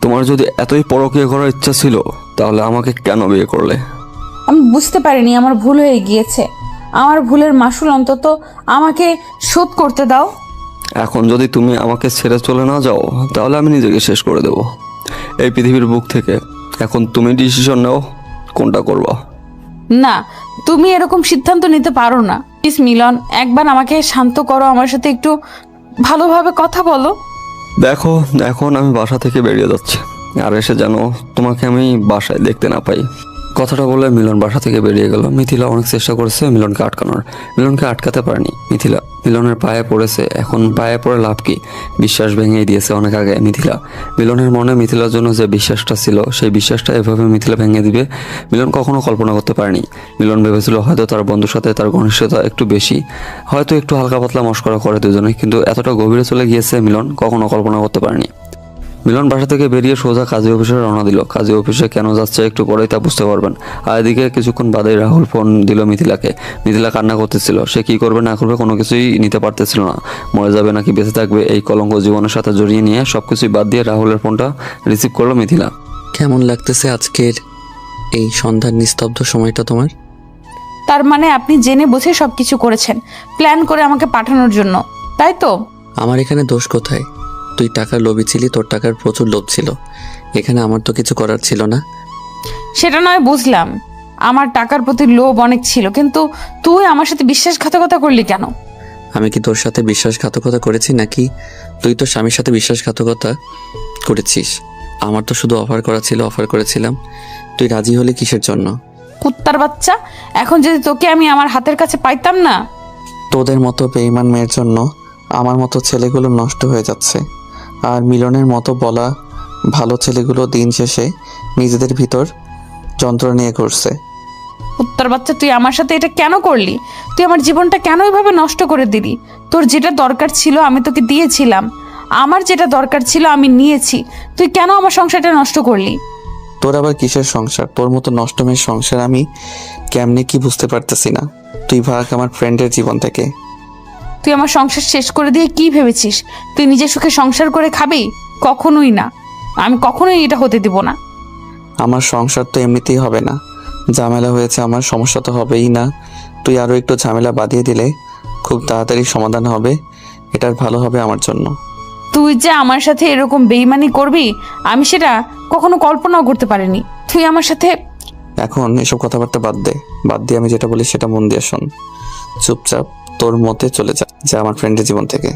তোমার যদি এতই পরকীয়া করার ইচ্ছা ছিল তাহলে আমাকে কেন বিয়ে করলে? আমি বুঝতে পারিনি, আমার ভুল হয়ে গিয়েছে। আমার ভুলের মাসুল অন্তত আমাকে শোধ করতে দাও। এখন যদি তুমি আমাকে ছেড়ে চলে না যাও তাহলে আমি নিজেকে শেষ করে দেব এই পৃথিবীর বুক থেকে। এখন তুমি ডিসিশন নাও, কোনটা করবা। না, তুমি এরকম সিদ্ধান্ত নিতে পারো না। প্লিজ মিলন, একবার আমাকে শান্ত করো, আমার সাথে একটু ভালোভাবে কথা বলো। দেখো, এখন আমি বাসা থেকে বেরিয়ে যাচ্ছি। আর এসে যেন তোমাকে আমি বাসায় দেখতে না পাই। কথাটা বলে মিলন বাসা থেকে বেরিয়ে গেল। মিথিলা অনেক চেষ্টা করেছে মিলনকে আটকানোর, মিলনকে আটকাতে পারেনি। মিথিলা মিলনের পায়ে পড়েছে, এখন পায়ে পড়ে লাভ কি? বিশ্বাস ভেঙেই দিয়েছে অনেক আগে মিথিলা। মিলনের মনে মিথিলার জন্য যে বিশ্বাসটা ছিল সেই বিশ্বাসটা এভাবে মিথিলা ভেঙে দিবে মিলন কখনো কল্পনা করতে পারেনি। মিলন ভেবেছিল হয়তো তার বন্ধুর সাথে তার ঘনিষ্ঠতা একটু বেশি, হয়তো একটু হালকা পাতলা মশকরা করে দুজনে, কিন্তু এতটা গভীরে চলে গিয়েছে মিলন কখনো কল্পনা করতে পারেনি। মিলন বাসা থেকে বেরিয়ে সোজা কাজী অফিসে রওনা দিল। কাজী অফিসে কেন যাচ্ছে একটু পরেই তা বুঝতে পারবেন। আর এদিকে কিছুক্ষণ বাদেই রাহুল ফোন দিল মিথিলাকে। মিথিলা কান্না করতেছিল, সে কি করবে না করবে কোনো কিছুই নিতে পারতেছিল না। মরে যাবে নাকি বেঁচে থাকবে এই কলঙ্ক জীবনের সাথে জড়িয়ে নিয়ে সবকিছুই বাদ দিয়ে রাহুলের ফোনটা রিসিভ করলো মিথিলা। কেমন লাগতেছে আজকের এই সন্ধ্যার নিস্তব্ধ সময়টা তোমার? তার মানে আপনি জেনে বুঝে সবকিছু করেছেন, প্ল্যান করে আমাকে পাঠানোর জন্য, তাই তো? আমার এখানে দোষ কোথায়? তুই টাকার লোভী ছিলি, তোর টাকার প্রচুর লোভ ছিল, এখানে আমার তো কিছু করার ছিল না। সেটা নয় বুঝলাম, আমার টাকার প্রতি লোভ অনেক ছিল, কিন্তু তুই আমার সাথে বিশ্বাসঘাতকতা করলি কেন? আমি কি তোর সাথে বিশ্বাসঘাতকতা করেছি নাকি তুই তোর স্বামীর সাথে বিশ্বাসঘাতকতা করেছিস? আমার তো শুধু অফার করা ছিল, অফার করেছিলাম। তুই রাজি হলি কিসের জন্য? কুত্তার বাচ্চা, এখন যদি তোকে আমি আমার হাতের কাছে পাইতাম না। তোদের মতো বেঈমান মেয়ের জন্য আমার মতো ছেলেগুলো নষ্ট হয়ে যাচ্ছে, আর মিলনের মতো বলা ভালো ছেলেগুলো দিন শেষে নিজেদের ভিতর যন্ত্রণা নিয়ে ঘুরছে। কুত্তার বাচ্চা, তুই আমার সাথে এটা কেন করলি? তুই আমার জীবনটা কেন এভাবে নষ্ট করে দিলি? তোর যেটা দরকার ছিল আমি তোকে দিয়েছিলাম, আমার যেটা দরকার ছিল আমি নিয়েছি, তুই কেন আমার সংসারটা নষ্ট করলি? তোর আবার কিসের সংসার? তোর মতো নষ্ট মেয়ের সংসার আমি কেমনে কি বুঝতে পারতেছি না। তুই ভাগ আমার ফ্রেন্ডের জীবন থেকে। তুই আমার সংসার শেষ করে দিয়ে কি ভেবেছিস তুই নিজের সুখে সংসার করে খাবি? কখনোই না, আমি কখনোই এটা হতে দিব না। আমার সংসার তো এমনিতেই হবে না, ঝামেলা হয়েছে, আমার সমস্যা তো হবেই না। তুই আরও একটু ঝামেলা বাঁধিয়ে দিলে খুব তাড়াতাড়ি সমাধান হবে, এটার ভালো হবে আমার জন্য। তুই যে আমার সাথে এরকম বেইমানি করবি আমি সেটা কখনো কল্পনাও করতে পারিনি। তুই আমার সাথে এখন এসব কথাবার্তা বাদ দিয়ে আমি যেটা বলি সেটা মন দিয়ে শোন। চুপচাপ তোর মতে চলে যা আমার ফ্রেন্ডের জীবন থেকে।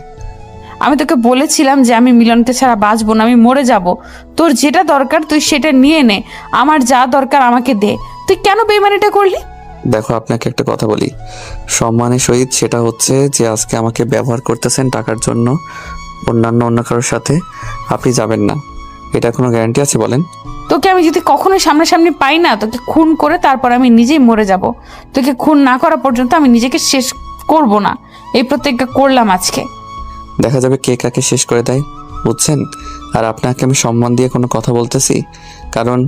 আমি তোকে বলেছিলাম যে আমি মিলনকে ছাড়া বাঁচবো না, আমি মরে যাব। তোর যেটা দরকার তুই সেটা নিয়ে নে, আমার যা দরকার আমাকে দে। তুই কেন বেইমানিটা করলি? দেখো, আপনাকে একটা কথা বলি সম্মানের সহিত, সেটা হচ্ছে যে আজকে আমাকে ব্যবহার করতেছেন টাকার জন্য অন্য কারোর সাথে আপনি যাবেন না, এটা কোনো গ্যারান্টি আছে বলেন? তোকে আমি যদি কখনো সামনাসামনি পাই না, তোকে খুন করে তারপর আমি নিজেই মরে যাব। তোকে খুন না করা পর্যন্ত আমি নিজেকে শেষ করব না, এই প্রত্যেকটা করলাম আজকে। দেখা যাবে কে কাকে শেষ করে দেয়, বুঝছেন? আর আপনাকে আমি সম্মান দিয়ে কোনো কথা বলতেছি, কারণ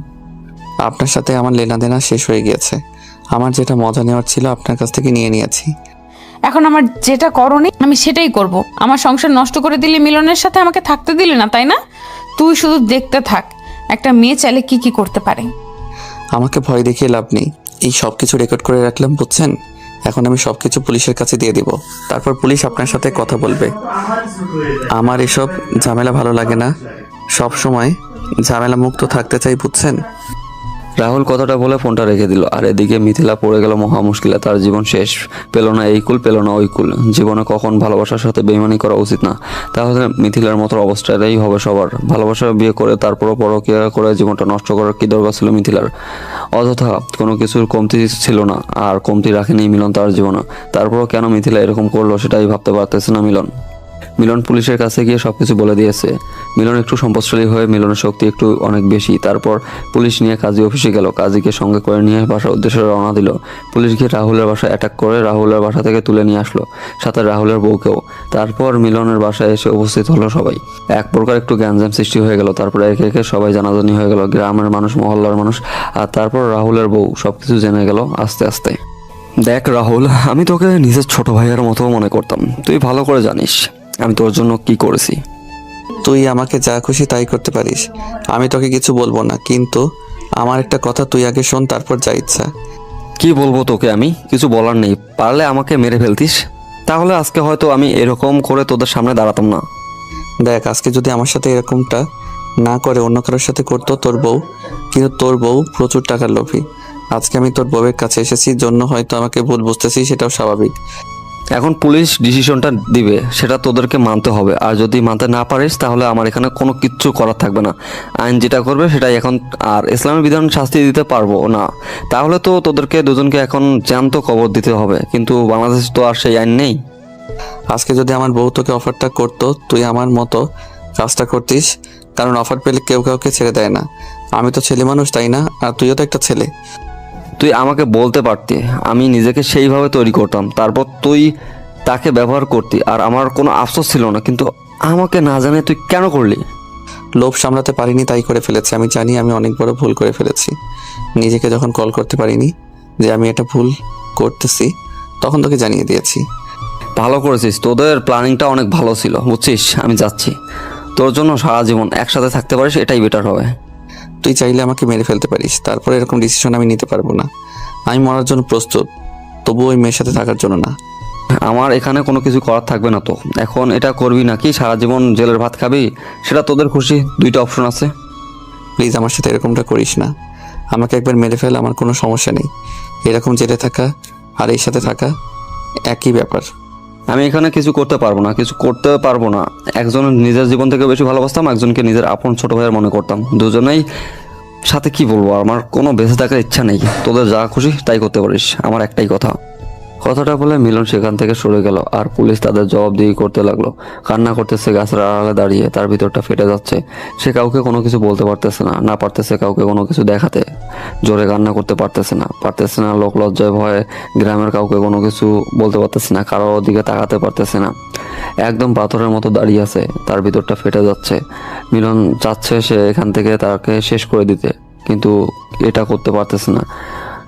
আপনার সাথে আমার লেনাদেনা শেষ হয়ে গিয়েছে। আমার যেটা মজা নেওয়ার ছিল আপনার কাছ থেকে নিয়ে নিয়েছি। এখন আমার যেটা করণী আমি সেটাই করব। আমার সংসার নষ্ট করে দিলে, মিলনের সাথে আমাকে থাকতে দিলে না, তাই না? তুই শুধু দেখতে থাক একটা মেয়ে চাইলে কি কি করতে পারে। আমাকে ভয় দেখিয়ে লাভ নেই, এই সব কিছু রেকর্ড করে রাখলাম, বুঝছেন? এখন আমি সব কিছু পুলিশের কাছে দিয়ে দিব, তারপর পুলিশ আপনার সাথে কথা বলবে। আমার এসব ঝামেলা ভালো লাগে না, সব সময় ঝামেলা মুক্ত থাকতে চাই, বুঝছেন? রাহুল কথাটা বলে ফোনটা রেখে দিল। আর এদিকে মিথিলা পড়ে গেল মহা মুশকিলে। তার জীবন শেষ, পেল না এই কুল, পেল না ওই কুল। জীবনে কখন ভালোবাসার সাথে বেইমানি করা উচিত না, তাহলে মিথিলার মতো অবস্থাটাই হবে সবার। ভালোবাসা বিয়ে করে তারপরও পরকীয়া করে জীবনটা নষ্ট করার কি দরকার ছিল মিথিলার? অযথা কোনো কিছুর কমতি ছিল না, আর কমতি রাখেনি মিলন তার জীবনে। তারপরও কেন মিথিলা এরকম করলো সেটাই ভাবতে পারতেছে না মিলন পুলিশের কাছে গিয়ে সবকিছু বলে দিয়েছে। মিলন একটু সম্পদশালী হয়ে মিলনের শক্তি একটু অনেক বেশি। তারপর পুলিশ নিয়ে কাজী অফিসে গেল, কাজীকে সঙ্গে করে নিয়ে বাসার উদ্দেশ্যে রওনা দিল। পুলিশ গিয়ে রাহুলের বাসায় অ্যাটাক করে রাহুলের বাসা থেকে তুলে নিয়ে আসলো, সাথে রাহুলের বউকেও। তারপর মিলনের বাসায় এসে উপস্থিত হলো সবাই। এক প্রকার একটু গ্যাঞ্জাম সৃষ্টি হয়ে গেল। তারপরে একে একে সবাই জানাজানি হয়ে গেল, গ্রামের মানুষ, মহল্লার মানুষ, আর তারপর রাহুলের বউ সবকিছু জেনে গেল আস্তে আস্তে। দেখ রাহুল, আমি তোকে নিজের ছোট ভাইয়ের মতো মনে করতাম, তুই ভালো করে জানিস আমি তোর জন্য কি করেছি। তুই আমাকে যা খুশি তাই করতে পারিস, আমি তোকে কিছু বলবো না, কিন্তু আমার একটা কথা তুই আগে শোন, তারপর যা ইচ্ছা। কি বলবো তোকে? আমি কিছু বলার নেই, পারলে আমাকে মেরে ফেলতিস, তাহলে আজকে হয়তো আমি এরকম করে তোদের সামনে দাঁড়াতাম না। দেখ, আজকে যদি আমার সাথে এরকমটা না করে অন্য কারোর সাথে করতো তোর বউ, কিন্তু তোর বউ প্রচুর টাকার লোভী। আজকে আমি তোর বউয়ের কাছে এসেছি জন্য হয়তো আমাকে ভুল বুঝতেছি, সেটাও স্বাভাবিক, এখন পুলিশ ডিসিশনটা দিবে, সেটা তোদেরকে মানতে হবে। আর যদি মানতে না পারিস তাহলে আমার এখানে কোনো কিচ্ছু করার থাকবে না। আইন যেটা করবে সেটাই এখন। আর ইসলামের বিধান শাস্তি দিতে পারবো না, তাহলে তো তোদেরকে দুজনকে এখন জ্যান্ত কবর দিতে হবে। কিন্তু বাংলাদেশ তো আর সেই আইন নেই। আজকে যদি আমার বউ তোকে অফারটা করতো, তুই আমার মতো কাজটা করতিস, কারণ অফার পেলে কেউ কাউকে ছেড়ে দেয় না। আমি তো ছেলে মানুষ, তাই না? আর তুইও তো একটা ছেলে। তুই আমাকে বলতে পারতি, আমি নিজেকে সেইভাবে তৈরি করতাম, তারপর তুই তাকে ব্যবহার করতি, আর আমার কোনো আফসোস ছিল না। কিন্তু আমাকে না জানে তুই কেন করলি? লোভ সামলাতে পারিনি, তাই করে ফেলেছি। আমি জানি আমি অনেক বড় ভুল করে ফেলেছি। নিজেকে যখন কল করতে পারিনি যে আমি এটা ভুল করতেছি, তখন তোকে জানিয়ে দিয়েছি। ভালো করেছিস, তোদের প্ল্যানিংটা অনেক ভালো ছিল, বুঝছিস? আমি যাচ্ছি, তোর জন্য সারা জীবন একসাথে থাকতে পারিস, এটাই বেটার হবে। তুই চাইলে আমাকে মেরে ফেলতে পারিস, তারপরে এরকম ডিসিশন আমি নিতে পারবো না। আমি মরার জন্য প্রস্তুত, তবু ওই মেয়ের সাথে থাকার জন্য না। আমার এখানে কোনো কিছু করার থাকবে না তো। এখন এটা করবি নাকি সারা জীবন জেলের ভাত খাবি, সেটা তোদের খুশি। দুইটা অপশন আছে। প্লিজ আমার সাথে এরকমটা করিস না। আমাকে একবার মেরে ফেল, আমার কোনো সমস্যা নেই। এরকম জেলে থাকা আর এই সাথে থাকা একই ব্যাপার। আমি এখানে কিছু করতে পারবো না, কিছু করতে পারবো না। একজন নিজের জীবন থেকে বেশি ভালোবাসতাম, একজনকে নিজের আপন ছোট ভাইয়ের মনে করতাম। দুজনেই সাথে কি বলবো, আমার কোনো বেঁচে থাকার ইচ্ছা নেই। তোদের যা খুশি তাই করতে পারিস, আমার একটাই কথা। কথাটা বলে মিলন সেখান থেকে সরে গেল, আর পুলিশ তাদের জবাবদিহি করতে লাগলো। কান্না করতেছে গাছের আড়ালে দাঁড়িয়ে, তার ভিতরটা ফেটে যাচ্ছে। সে কাউকে কোনো কিছু বলতে পারতেছে না, না পারতেছে কাউকে কোনো কিছু দেখাতে। জোরে কান্না করতে পারতেছে না, লোক লজ্জায় ভয়ে গ্রামের কাউকে কোনো কিছু বলতে পারতেছে না, কারোর দিকে তাকাতে পারতেছে না। একদম পাথরের মতো দাঁড়িয়ে আছে, তার ভিতরটা ফেটে যাচ্ছে। মিলন চাচ্ছে সে এখান থেকে তাকে শেষ করে দিতে, কিন্তু এটা করতে পারতেছে না।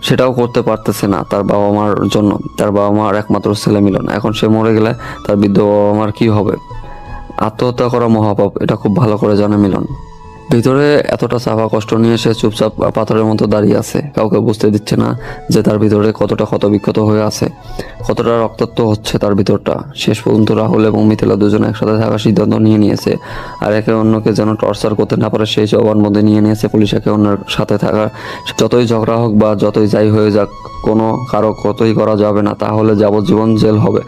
সেটাও করতে পারতেছে না তার বাবা মার জন্য। তার বাবা মার একমাত্র ছেলে মিলন, এখন সে মরে গেলে তার বৃদ্ধ বাবা মার কি হবে? আত্মহত্যা করা মহাপাপ, এটা খুব ভালো করে জানে মিলন। ভিতরে এতটা চাপা কষ্ট নিয়ে সে চুপচাপ পাথরের মতো দাঁড়িয়ে আছে, কাউকে বুঝতে দিচ্ছে না যে তার ভিতরে কতটা ক্ষতবিক্ষত হয়ে আছে, কতটা রক্তাক্ত হচ্ছে তার ভিতরটা। শেষ পর্যন্ত রাহুল এবং মিথিলা দুজনে একসাথে থাকার সিদ্ধান্ত নিয়েছে। আর একে অন্যকে যেন টর্চার করতে না পারে সেই জবানবন্দি নিয়েছে পুলিশ। একে অন্যের সাথে থাকা, যতই ঝগড়া হোক বা যতই যাই হয়ে যাক, কোনো কারো কতই করা যাবে না, তাহলে যাবজ্জীবন জেল হবে।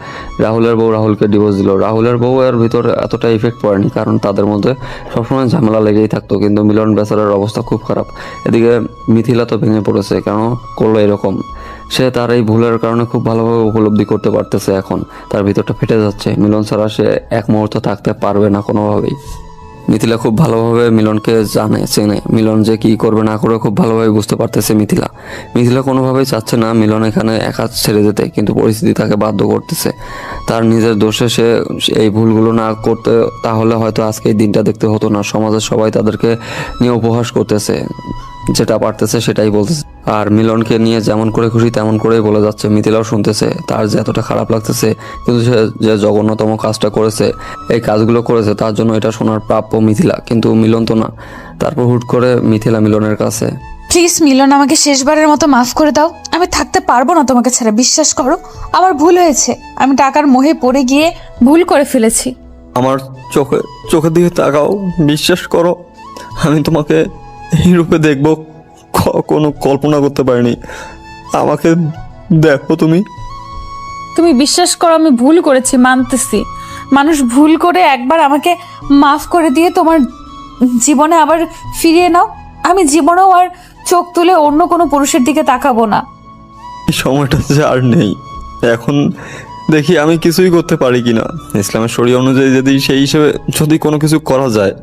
রাহুলের বউ রাহুলকে ডিভোর্স দিল। রাহুলের বউ এর ভিতরে এতটা ইফেক্ট পড়েনি, কারণ তাদের মধ্যে সবসময় ঝামেলা লেগেই থাকতো। কিন্তু মিলন বেচারার অবস্থা খুব খারাপ। এদিকে মিথিলা তো ভেঙে পড়েছে, কেন করলো এরকম? সে তার এই ভুলের কারণে খুব ভালোভাবে উপলব্ধি করতে পারতেছে। এখন তার ভিতরটা ফেটে যাচ্ছে। মিলন ছাড়া সে এক মুহূর্ত থাকতে পারবে না কোনোভাবেই। মিথিলা খুব ভালোভাবে মিলনকে জানে, চেনে। মিলন যে কি করবে না করবে খুব ভালোভাবে বুঝতে পারতেছে মিথিলা কোনোভাবেই চাচ্ছে না মিলন এখানে একা ছেড়ে যেতে, কিন্তু পরিস্থিতি তাকে বাধ্য করতেছে। তার নিজের দোষে সে এই ভুলগুলো না করতে, তাহলে হয়তো আজকে এই দিনটা দেখতে হতো না। সমাজের সবাই তাদেরকে নিয়ে উপহাস করতেছে, যেটা পারতেছে সেটাই বলতেছে। আর মিলনকে নিয়ে যেমন করে খুশি তেমন করেই বলে যাচ্ছে। মিথিলাও শুনতেছে, তার যে এতটা খারাপ লাগতেছে, কিন্তু সে যে জঘন্যতম কাজটা করেছে, এই কাজগুলো করেছে, তার জন্য এটা শোনার প্রাপ্য মিথিলা, কিন্তু মিলন তো না। তারপর হুট করে মিথিলা মিলনের কাছে, প্লিজ মিলন, আমাকে শেষবারের মতো মাফ করে দাও। আমি থাকতে পারবো না তোমাকে ছাড়া, বিশ্বাস করো। আমার ভুল হয়েছে, আমি টাকার মোহে পড়ে গিয়ে ভুল করে ফেলেছি। আমার চোখের দিকে তাকাও, বিশ্বাস করো, আমি তোমাকে এই রূপে দেখবো কোনো কল্পনা করতে পারিনি। আমাকে দেখো তুমি। তুমি বিশ্বাস করো, আমি ভুল করেছি, মানতেছি। মানুষ ভুল করে একবার আমাকে মাফ করে দিয়ে তোমার জীবনে আবার ফিরিয়ে নাও। আমি জীবনেও আর চোখ তুলে অন্য কোনো পুরুষের দিকে তাকাবো না। এই সময়টা যে আর নেই, এখন দেখি আমি কিছুই করতে পারি কিনা। ইসলামের শরীয়ত অনুযায়ী যদি সেই হিসেবে যদি কোনো কিছু করা যায়,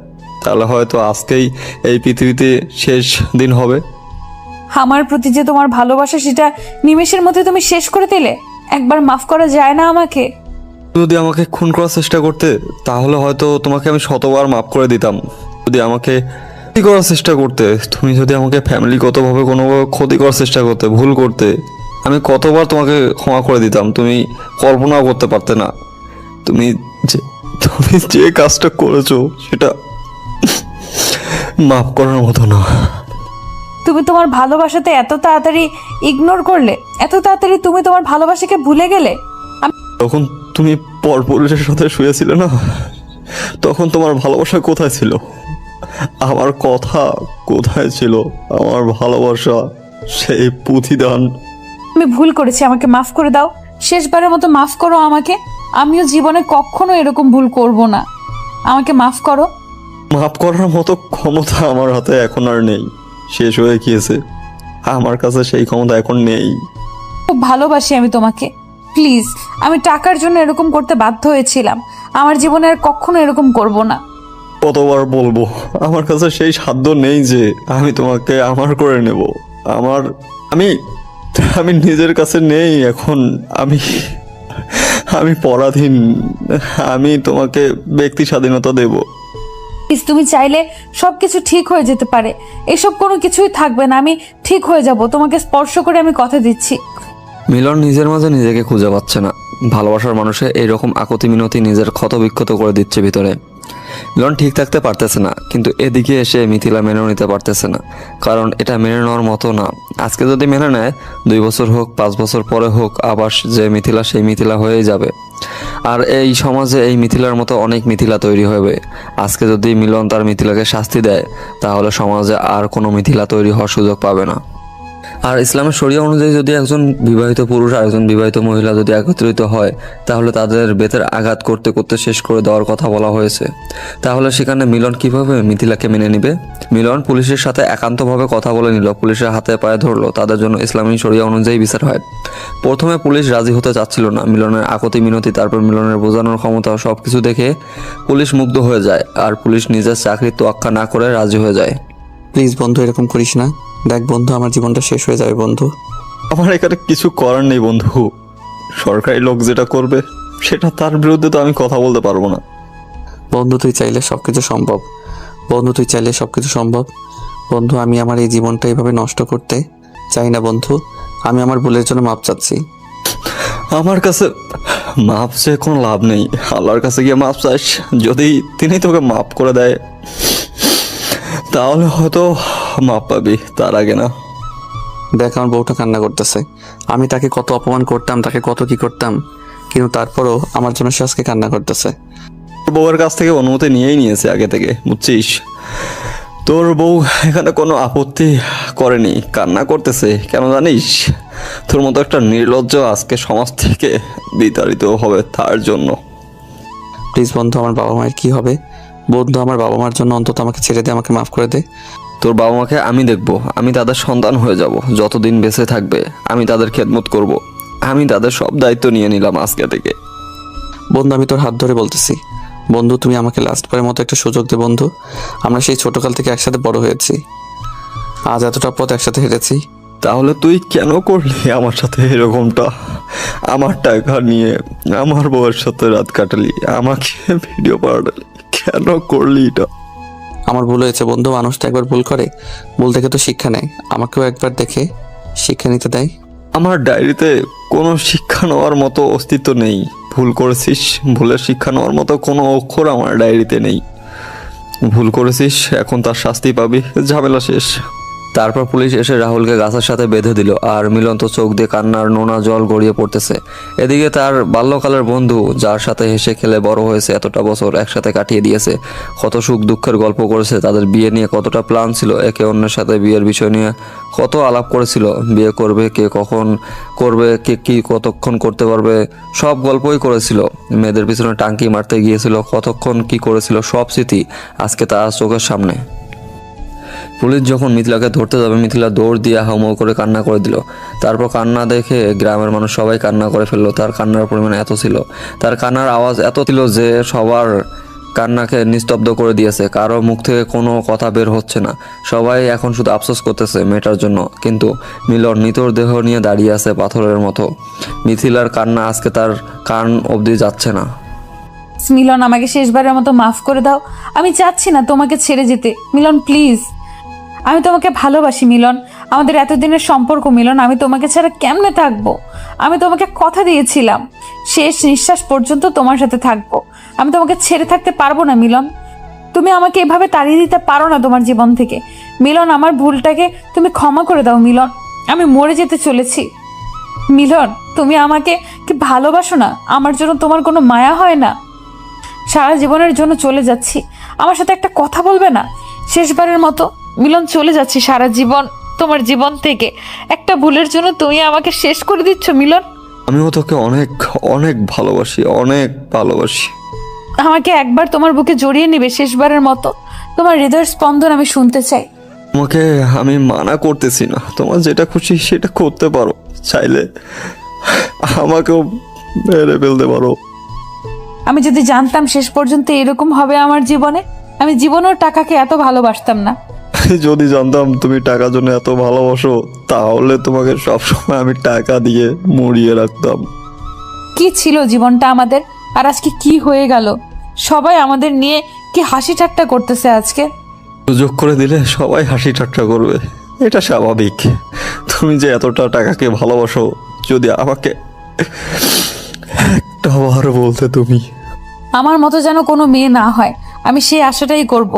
তাহলে হয়তো আজকেই এই পৃথিবীতে শেষ দিন হবে। আমার প্রতি যে তোমার ভালোবাসা, সেটা নিমেষের মধ্যে তুমি শেষ করে দিলে। একবার মাফ করা যায় না আমাকে? যদি আমাকে খুন করার চেষ্টা করতে, তাহলে হয়তো তোমাকে আমি শতবার মাফ করে দিতাম। যদি আমাকে ক্ষতি করার চেষ্টা করতে, তুমি যদি আমাকে ফ্যামিলিগতভাবে কোনোভাবে ক্ষতি করার চেষ্টা করতে, ভুল করতে, আমি কতবার তোমাকে ক্ষমা করে দিতাম, তুমি কল্পনাও করতে পারতে না। তুমি যে কাজটা করেছো সেটা মাফ করার মতো না। তুমি তোমার ভালোবাসাতে এত তাড়াতাড়ি ইগনোর করলে, এত তাড়াতাড়ি তুমি তোমার ভালোবাসাকে ভুলে গেলে। তখন তুমি পরপুরুষের সাথে শুয়েছিলে না, তখন তোমার ভালোবাসা কোথায় ছিল? আমার কথা কোথায় ছিল? আমার ভালোবাসা, সেই প্রতিদান। আমি ভুল করেছি, আমাকে মাফ করে দাও। শেষবারের মতো মাফ করো আমাকে। আমিও জীবনে কখনো এরকম ভুল করব না। আমাকে মাফ করো। মাফ করার মতো ক্ষমতা আমার হাতে এখন আর নেই, শেষ হয়ে গিয়েছে। আমার কাছে সেই ক্ষমতা এখন নেই। খুব ভালোবাসি আমি তোমাকে। প্লিজ, আমি টাকার জন্য এরকম করতে বাধ্য হয়েছিলাম। আমার জীবনে আর কখনো এরকম করব না। কতবার বলবো, আমার কাছে সেই সাধ্য নেই যে আমি তোমাকে আমার করে নেব। আমি আমি নিজের কাছে নেই এখন। আমি পরাধীন। আমি তোমাকে ব্যক্তি স্বাধীনতা দেব। প্লিজ, তুমি চাইলে সবকিছু ঠিক হয়ে যেতে পারে। এসব কোনো কিছুই থাকবে না। আমি ঠিক হয়ে যাব। তোমাকে স্পর্শ করে আমি কথা দিচ্ছি। মিলন নিজের মাঝে নিজেকে খুঁজে পাচ্ছে না। ভালোবাসার মানুষে এইরকম আকতি মিনতি নিজের ক্ষত বিক্ষত করে দিচ্ছে ভিতরে। মিলন ঠিক থাকতে পারতেছে না, কিন্তু এদিকে এসে মিথিলা মেনেও নিতে পারতেছে না, কারণ এটা মেনে নেওয়ার মতো না। আজকে যদি মেনে নেয়, 2 বছর হোক 5 বছর পরে হোক, আবার যে মিথিলা সেই মিথিলা হয়েই যাবে। আর এই সমাজে এই মিথিলার মতো অনেক মিথিলা তৈরি হবে। আজকে যদি মিলন তার মিথিলাকে শাস্তি দেয়, তাহলে সমাজে আর কোনো মিথিলা তৈরি হওয়ার সুযোগ পাবে না। আর ইসলামের শরিয়া অনুযায়ী যদি একজন বিবাহিত পুরুষ আর একজন বিবাহিত মহিলা যদি একত্রিত হয়, তাহলে তাদের বেতের আঘাত করতে করতে শেষ করে দেওয়ার কথা বলা হয়েছে। তাহলে সেখানে মিলন কিভাবে মিথিলাকে মেনে নিবে? মিলন পুলিশের সাথে একান্তভাবে কথা বলে নিল, পুলিশের হাতে পায়ে ধরলো, তাদের জন্য ইসলামী শরিয়া অনুযায়ী বিচার হয়। প্রথমে পুলিশ রাজি হতে চাচ্ছিল না। মিলনের আকতি মিনতি, তারপর মিলনের বোঝানোর ক্ষমতা, সব কিছু দেখে পুলিশ মুগ্ধ হয়ে যায়। আর পুলিশ নিজের চাকরির তোয়াক্কা না করে রাজি হয়ে যায়। প্লিজ বন্ধু, এরকম করিস না। দেখ বন্ধু, আমার জীবনটা শেষ হয়ে যাবে বন্ধু। আমার এখানে কিছু করার নেই বন্ধু। সরকারি লোক যেটা করবে সেটা তার বিরুদ্ধে তো আমি কথা বলতে পারবো না। বন্ধু, তুই চাইলে সবকিছু সম্ভব। বন্ধু, তুই চাইলে সবকিছু সম্ভব। বন্ধু, আমি আমার এই জীবনটা এইভাবে নষ্ট করতে চাই না বন্ধু। আমি আমার ভুলের জন্য মাপ চাচ্ছি। আমার কাছে মাপ চেয়ে কোনো লাভ নেই। আল্লাহর কাছে গিয়ে মাপ চাস, যদি তিনি তোকে মাপ করে দেয় তাহলে হয়তো মাপ পাবি, তার আগে না। দেখ, আমার বউটা কান্না করতেছে। আমি তাকে কত অপমান করতাম, তাকে কত কি করতাম, কিন্তু তারপরও আমার জন্য সে আজকে কান্না করতেছে। তোর বউয়ের কাছ থেকে অনুমতি নিয়েই নিয়েছে আগে থেকে, বুঝছিস? তোর বউ এখানে কোনো আপত্তি করেনি, কান্না করতেছে কেন জানিস? তোর মতো একটা নির্লজ্জ আজকে সমাজ থেকে বিতাড়িত হবে তার জন্য। প্লিজ বন্ধু, আমার বাবা মায়ের কি হবে? বন্ধু, আমার বাবা মার জন্য অন্তত আমাকে ছেড়ে দে, আমাকে মাফ করে দে। তোর বাবা মাকে আমি দেখব, আমি তাদের সন্তান হয়ে যাব। যতদিন বেঁচে থাকবে আমি তাদের খেদমত করব। আমি তাদের সব দায়িত্ব নিয়ে নিলাম আজকে থেকে। বন্ধু, আমি তোর হাত ধরে বলতেছি, বন্ধু তুমি আমাকে লাস্টবারের মতো একটা সুযোগ দে বন্ধু। আমরা সেই ছোটকাল থেকে একসাথে বড় হয়েছি, আজ এতটা পথ একসাথে হেঁটেছি। তাহলে তুই কেন করলি আমার সাথে এরকমটা? আমার টাকা নিয়ে আমার বউয়ের সাথে রাত কাটালি, আমাকে ভিডিও পাঠালি, কেন করলি এটা? আমার ভুল হয়েছে বন্ধু, মানুষ তো একবার ভুল করে, ভুল দেখে তো শিক্ষা নেয়। আমাকেও একবার দেখে শিক্ষা নিতে দেয়। আমার ডায়েরিতে কোনো শিক্ষা নেওয়ার মতো অস্তিত্ব নেই। ভুল করেছিস, ভুলের শিক্ষা নেওয়ার মতো কোনো অক্ষর আমার ডায়েরিতে নেই। ভুল করেছিস, এখন তার শাস্তি পাবি, ঝামেলা শেষ। তারপর পুলিশ এসে রাহুলকে গাছের সাথে বেঁধে দিল, আর মিলন তো চোখ দিয়ে কান্নার নোনা জল গড়িয়ে পড়তেছে। এদিকে তার বাল্যকালের বন্ধু, যার সাথে হেসে খেলে বড় হয়েছে, এতটা বছর একসাথে কাটিয়ে দিয়েছে, কত সুখ দুঃখের গল্প করেছে, তাদের বিয়ে নিয়ে কতটা প্ল্যান ছিল, একে অন্যের সাথে বিয়ের বিষয় নিয়ে কত আলাপ করেছিল, বিয়ে করবে কে, কখন করবে, কে কি কতক্ষণ করতে পারবে, সব গল্পই করেছিল। মেয়েদের পিছনে টাঙ্কি মারতে গিয়েছিল, কতক্ষণ কি করেছিল, সব স্মৃতি আজকে তার চোখের সামনে। পুলিশ যখন মিথিলাকে ধরতে যাবে, মিথিলা দৌড় দিয়ে হাউমাউ করে কান্না করে দিল। তারপর কান্না দেখে গ্রামের মানুষ সবাই কান্না করে ফেললো। তার কান্নার পরিমাণ এত ছিল, তার কান্নার আওয়াজ এত ছিল যে সবার কান্নাকে নিস্তব্ধ করে দিয়েছে। কারো মুখ থেকে কোনো কথা বের হচ্ছে না। সবাই এখন শুধু আফসোস করতেছে মেয়েটার জন্য। কিন্তু মিলন নিতর দেহ নিয়ে দাঁড়িয়ে আছে পাথরের মতো। মিথিলার কান্না আজকে তার কান অবধি যাচ্ছে না। মিলন, আমাকে শেষবারের মতো মাফ করে দাও। আমি চাচ্ছি না তোমাকে ছেড়ে যেতে। মিলন প্লিজ, আমি তোমাকে ভালোবাসি মিলন। আমাদের এতদিনের সম্পর্ক মিলন, আমি তোমাকে ছাড়া কেমনে থাকবো? আমি তোমাকে কথা দিয়েছিলাম শেষ নিঃশ্বাস পর্যন্ত তোমার সাথে থাকবো। আমি তোমাকে ছেড়ে থাকতে পারবো না মিলন। তুমি আমাকে এভাবে তাড়িয়ে দিতে পারো না তোমার জীবন থেকে। মিলন, আমার ভুলটাকে তুমি ক্ষমা করে দাও মিলন। আমি মরে যেতে চলেছি মিলন। তুমি আমাকে কি ভালোবাসো না? আমার জন্য তোমার কোনো মায়া হয় না? সারা জীবনের জন্য চলে যাচ্ছি, আমার সাথে একটা কথা বলবে না? শেষবারের মতো মিলন, চলে যাচ্ছি সারা জীবন তোমার জীবন থেকে। একটা ভুলের জন্য তুমি আমাকে শেষ করে দিচ্ছ মিলন। আমিও তোকে অনেক অনেক ভালোবাসি, অনেক ভালোবাসি। আমাকে একবার তোমার বুকে জড়িয়ে নেবে শেষবারের মতো? তোমার হৃদয়ের স্পন্দন আমি শুনতে চাই। তোমাকে আমি মানা করতেছি না, তোমার যেটা খুশি সেটা করতে পারো, চাইলে আমাকেও মেরে ফেলতে পারো। আমি যদি জানতাম শেষ পর্যন্ত এরকম হবে আমার জীবনে, আমি জীবনেও টাকাকে এত ভালোবাসতাম না। যদি জানতাম তুমি টাকার জন্য এত ভালোবাসো, তাহলে তোমাকে সবসময় আমি টাকা দিয়ে মুড়িয়ে রাখতাম। কি ছিল জীবনটা আমাদের, আর আজকে কি হয়ে গেল? সবাই আমাদের নিয়ে কি হাসি ঠাট্টা করতেছে আজকে। সুযোগ করে দিলে সবাই হাসি ঠাট্টা করবে, এটা স্বাভাবিক। তুমি যে এতটা টাকাকে ভালোবাসো, যদি আমাকে একটা বার বলতে তুমি। আমার মতো যেন কোনো মেয়ে না হয়, আমি সেই আশাটাই করব।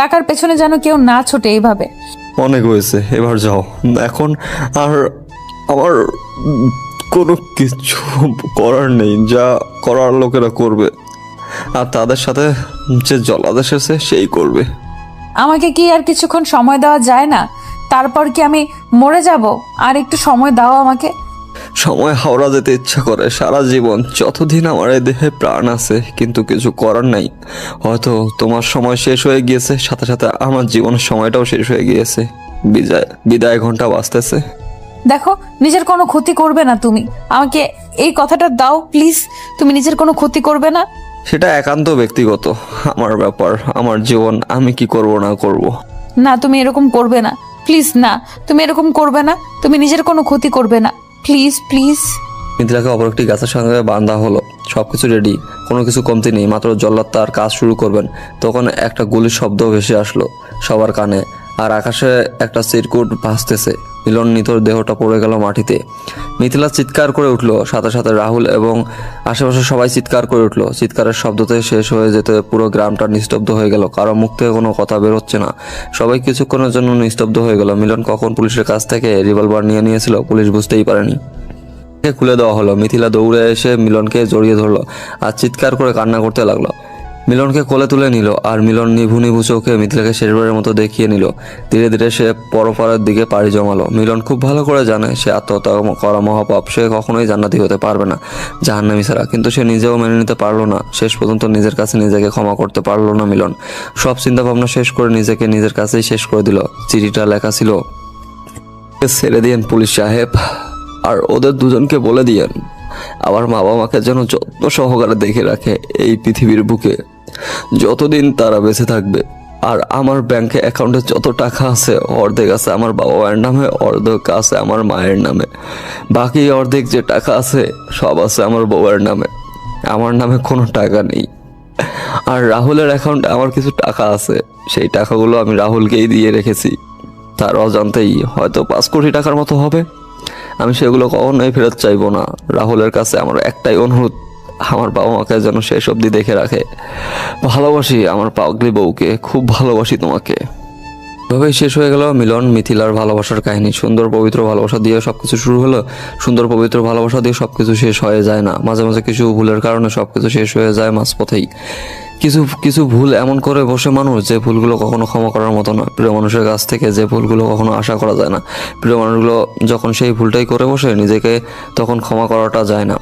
টাকার পেছনে যেন কেউ না ছোটে এইভাবে। অনেক হয়েছে, এবার যাও এখন। আর আমার কোনো কিছু করার নেই, যা করার লোকেরা করবে, আর তাদের সাথে যে জলাদেশ আছে সেই করবে। আমাকে কি আর কিছুক্ষণ সময় দেওয়া যায় না? তারপর কি আমি মরে যাব? আর একটু সময় দাও আমাকে। সময় হাওড়া যেতে ইচ্ছা করে সারা জীবন, যতদিন আমার এই দেহে প্রাণ আছে, কিন্তু কিছু করার নাই। হয়তো তোমার সময় শেষ হয়ে গিয়েছে, সাথে সাথে আমার জীবনের সময়টাও শেষ হয়ে গিয়েছে। বিদায় ঘন্টা বাজতেছে। দেখো, নিজের কোনো ক্ষতি করবে না তুমি। আমাকে এই কথাটা দাও প্লিজ, তুমি নিজের কোনো ক্ষতি করবে না। সেটা একান্ত ব্যক্তিগত, আমার ব্যাপার, আমার জীবন, আমি কি করব না করব। না, তুমি এরকম করবে না প্লিজ। না, তুমি এরকম করবে না। তুমি নিজের কোনো ক্ষতি করবে না, প্লিজ প্লিজ। মিথিলাকে অপর একটি গাছের সঙ্গে বাঁধা হলো, সবকিছু রেডি, কোনো কিছু কমতি নেই। মাত্র জল্লাদ তার কাজ শুরু করবেন, তখন একটা গুলির শব্দ ভেসে আসলো সবার কানে, আর আকাশে একটা চিরকুট ভাসতেছে। মিলন নিতর দেহটা পড়ে গেল মাটিতে। মিথিলা চিৎকার করে উঠলো, সাথে সাথে রাহুল এবং আশেপাশে সবাই চিৎকার করে উঠলো। চিৎকারের শব্দতে শেষ হয়ে যেতে পুরো গ্রামটা নিস্তব্ধ হয়ে গেল, কারো মুখ থেকে কোনো কথা বেরোচ্ছে না। সবাই কিছুক্ষণের জন্য নিস্তব্ধ হয়ে গেল। মিলন কখন পুলিশের কাছ থেকে রিভলভার নিয়েছিল পুলিশ বুঝতেই পারেনি। খুলে দেওয়া হলো। মিথিলা দৌড়ে এসে মিলনকে জড়িয়ে ধরলো আর চিৎকার করে কান্না করতে লাগলো। মিলনকে কোলে তুলে নিল, আর মিলন নিভু নিভু চোখে মিথিলাকে শেষবারের মতো দেখিয়ে নিল। ধীরে ধীরে সে পরপারের দিকে পাড়ি জমালো। মিলন খুব ভালো করে জানে সে আত্মহত্যা করা মহাপাপ, সে কখনোই জান্নাতি হতে পারবে না জাহান্নামী ছাড়া। কিন্তু সে নিজেও মেনে নিতে পারলো না, শেষ পর্যন্ত নিজের কাছে নিজেকে ক্ষমা করতে পারলো না মিলন। সব চিন্তা ভাবনা শেষ করে নিজেকে নিজের কাছেই শেষ করে দিল। চিঠিটা লেখা ছিল, ছেড়ে দিয়েন পুলিশ সাহেব, আর ওদের দুজনকে বলে দিয়েন আমার মা বাবাকে যেন যত্ন সহকারে দেখে রাখে এই পৃথিবীর বুকে যতদিন তারা বেঁচে থাকবে। আর আমার ব্যাংকে অ্যাকাউন্টে যত টাকা আছে, অর্ধেক আছে আমার বাবা মায়ের নামে, অর্ধেক আছে আমার মায়ের নামে, বাকি অর্ধেক যে টাকা আছে সব আছে আমার বউয়ের নামে। আমার নামে কোনো টাকা নেই। আর রাহুলের অ্যাকাউন্টে আমার কিছু টাকা আছে, সেই টাকাগুলো আমি রাহুলকেই দিয়ে রেখেছি। তার অজান্তেই হয়তো 5 কোটি টাকার মতো হবে। আমি সেগুলো কখনোই ফেরত চাইবো না। রাহুলের কাছে আমার একটাই অনুরোধ, আমার বাবা মাকে যেন শেষ অবধি দেখে রাখে। ভালোবাসি আমার পাগলি বউকে, খুব ভালোবাসি তোমাকে। এভাবেই শেষ হয়ে গেল মিলন মিথিলার ভালোবাসার কাহিনী। সুন্দর পবিত্র ভালোবাসা দিয়ে সবকিছু শুরু হলো, সুন্দর পবিত্র ভালোবাসা দিয়ে সবকিছু শেষ হয়ে যায় না। মাঝে মাঝে কিছু ভুলের কারণে সবকিছু শেষ হয়ে যায় মাঝপথেই। কিছু ভুল এমন করে বসে মানুষ, যে ভুলগুলো কখনো ক্ষমা করার মতো না। প্রিয় মানুষের কাছ থেকে যে ভুলগুলো কখনো আশা করা যায় না, প্রিয় মানুষগুলো যখন সেই ভুলটাই করে বসে, নিজেকে তখন ক্ষমা করাটা যায় না।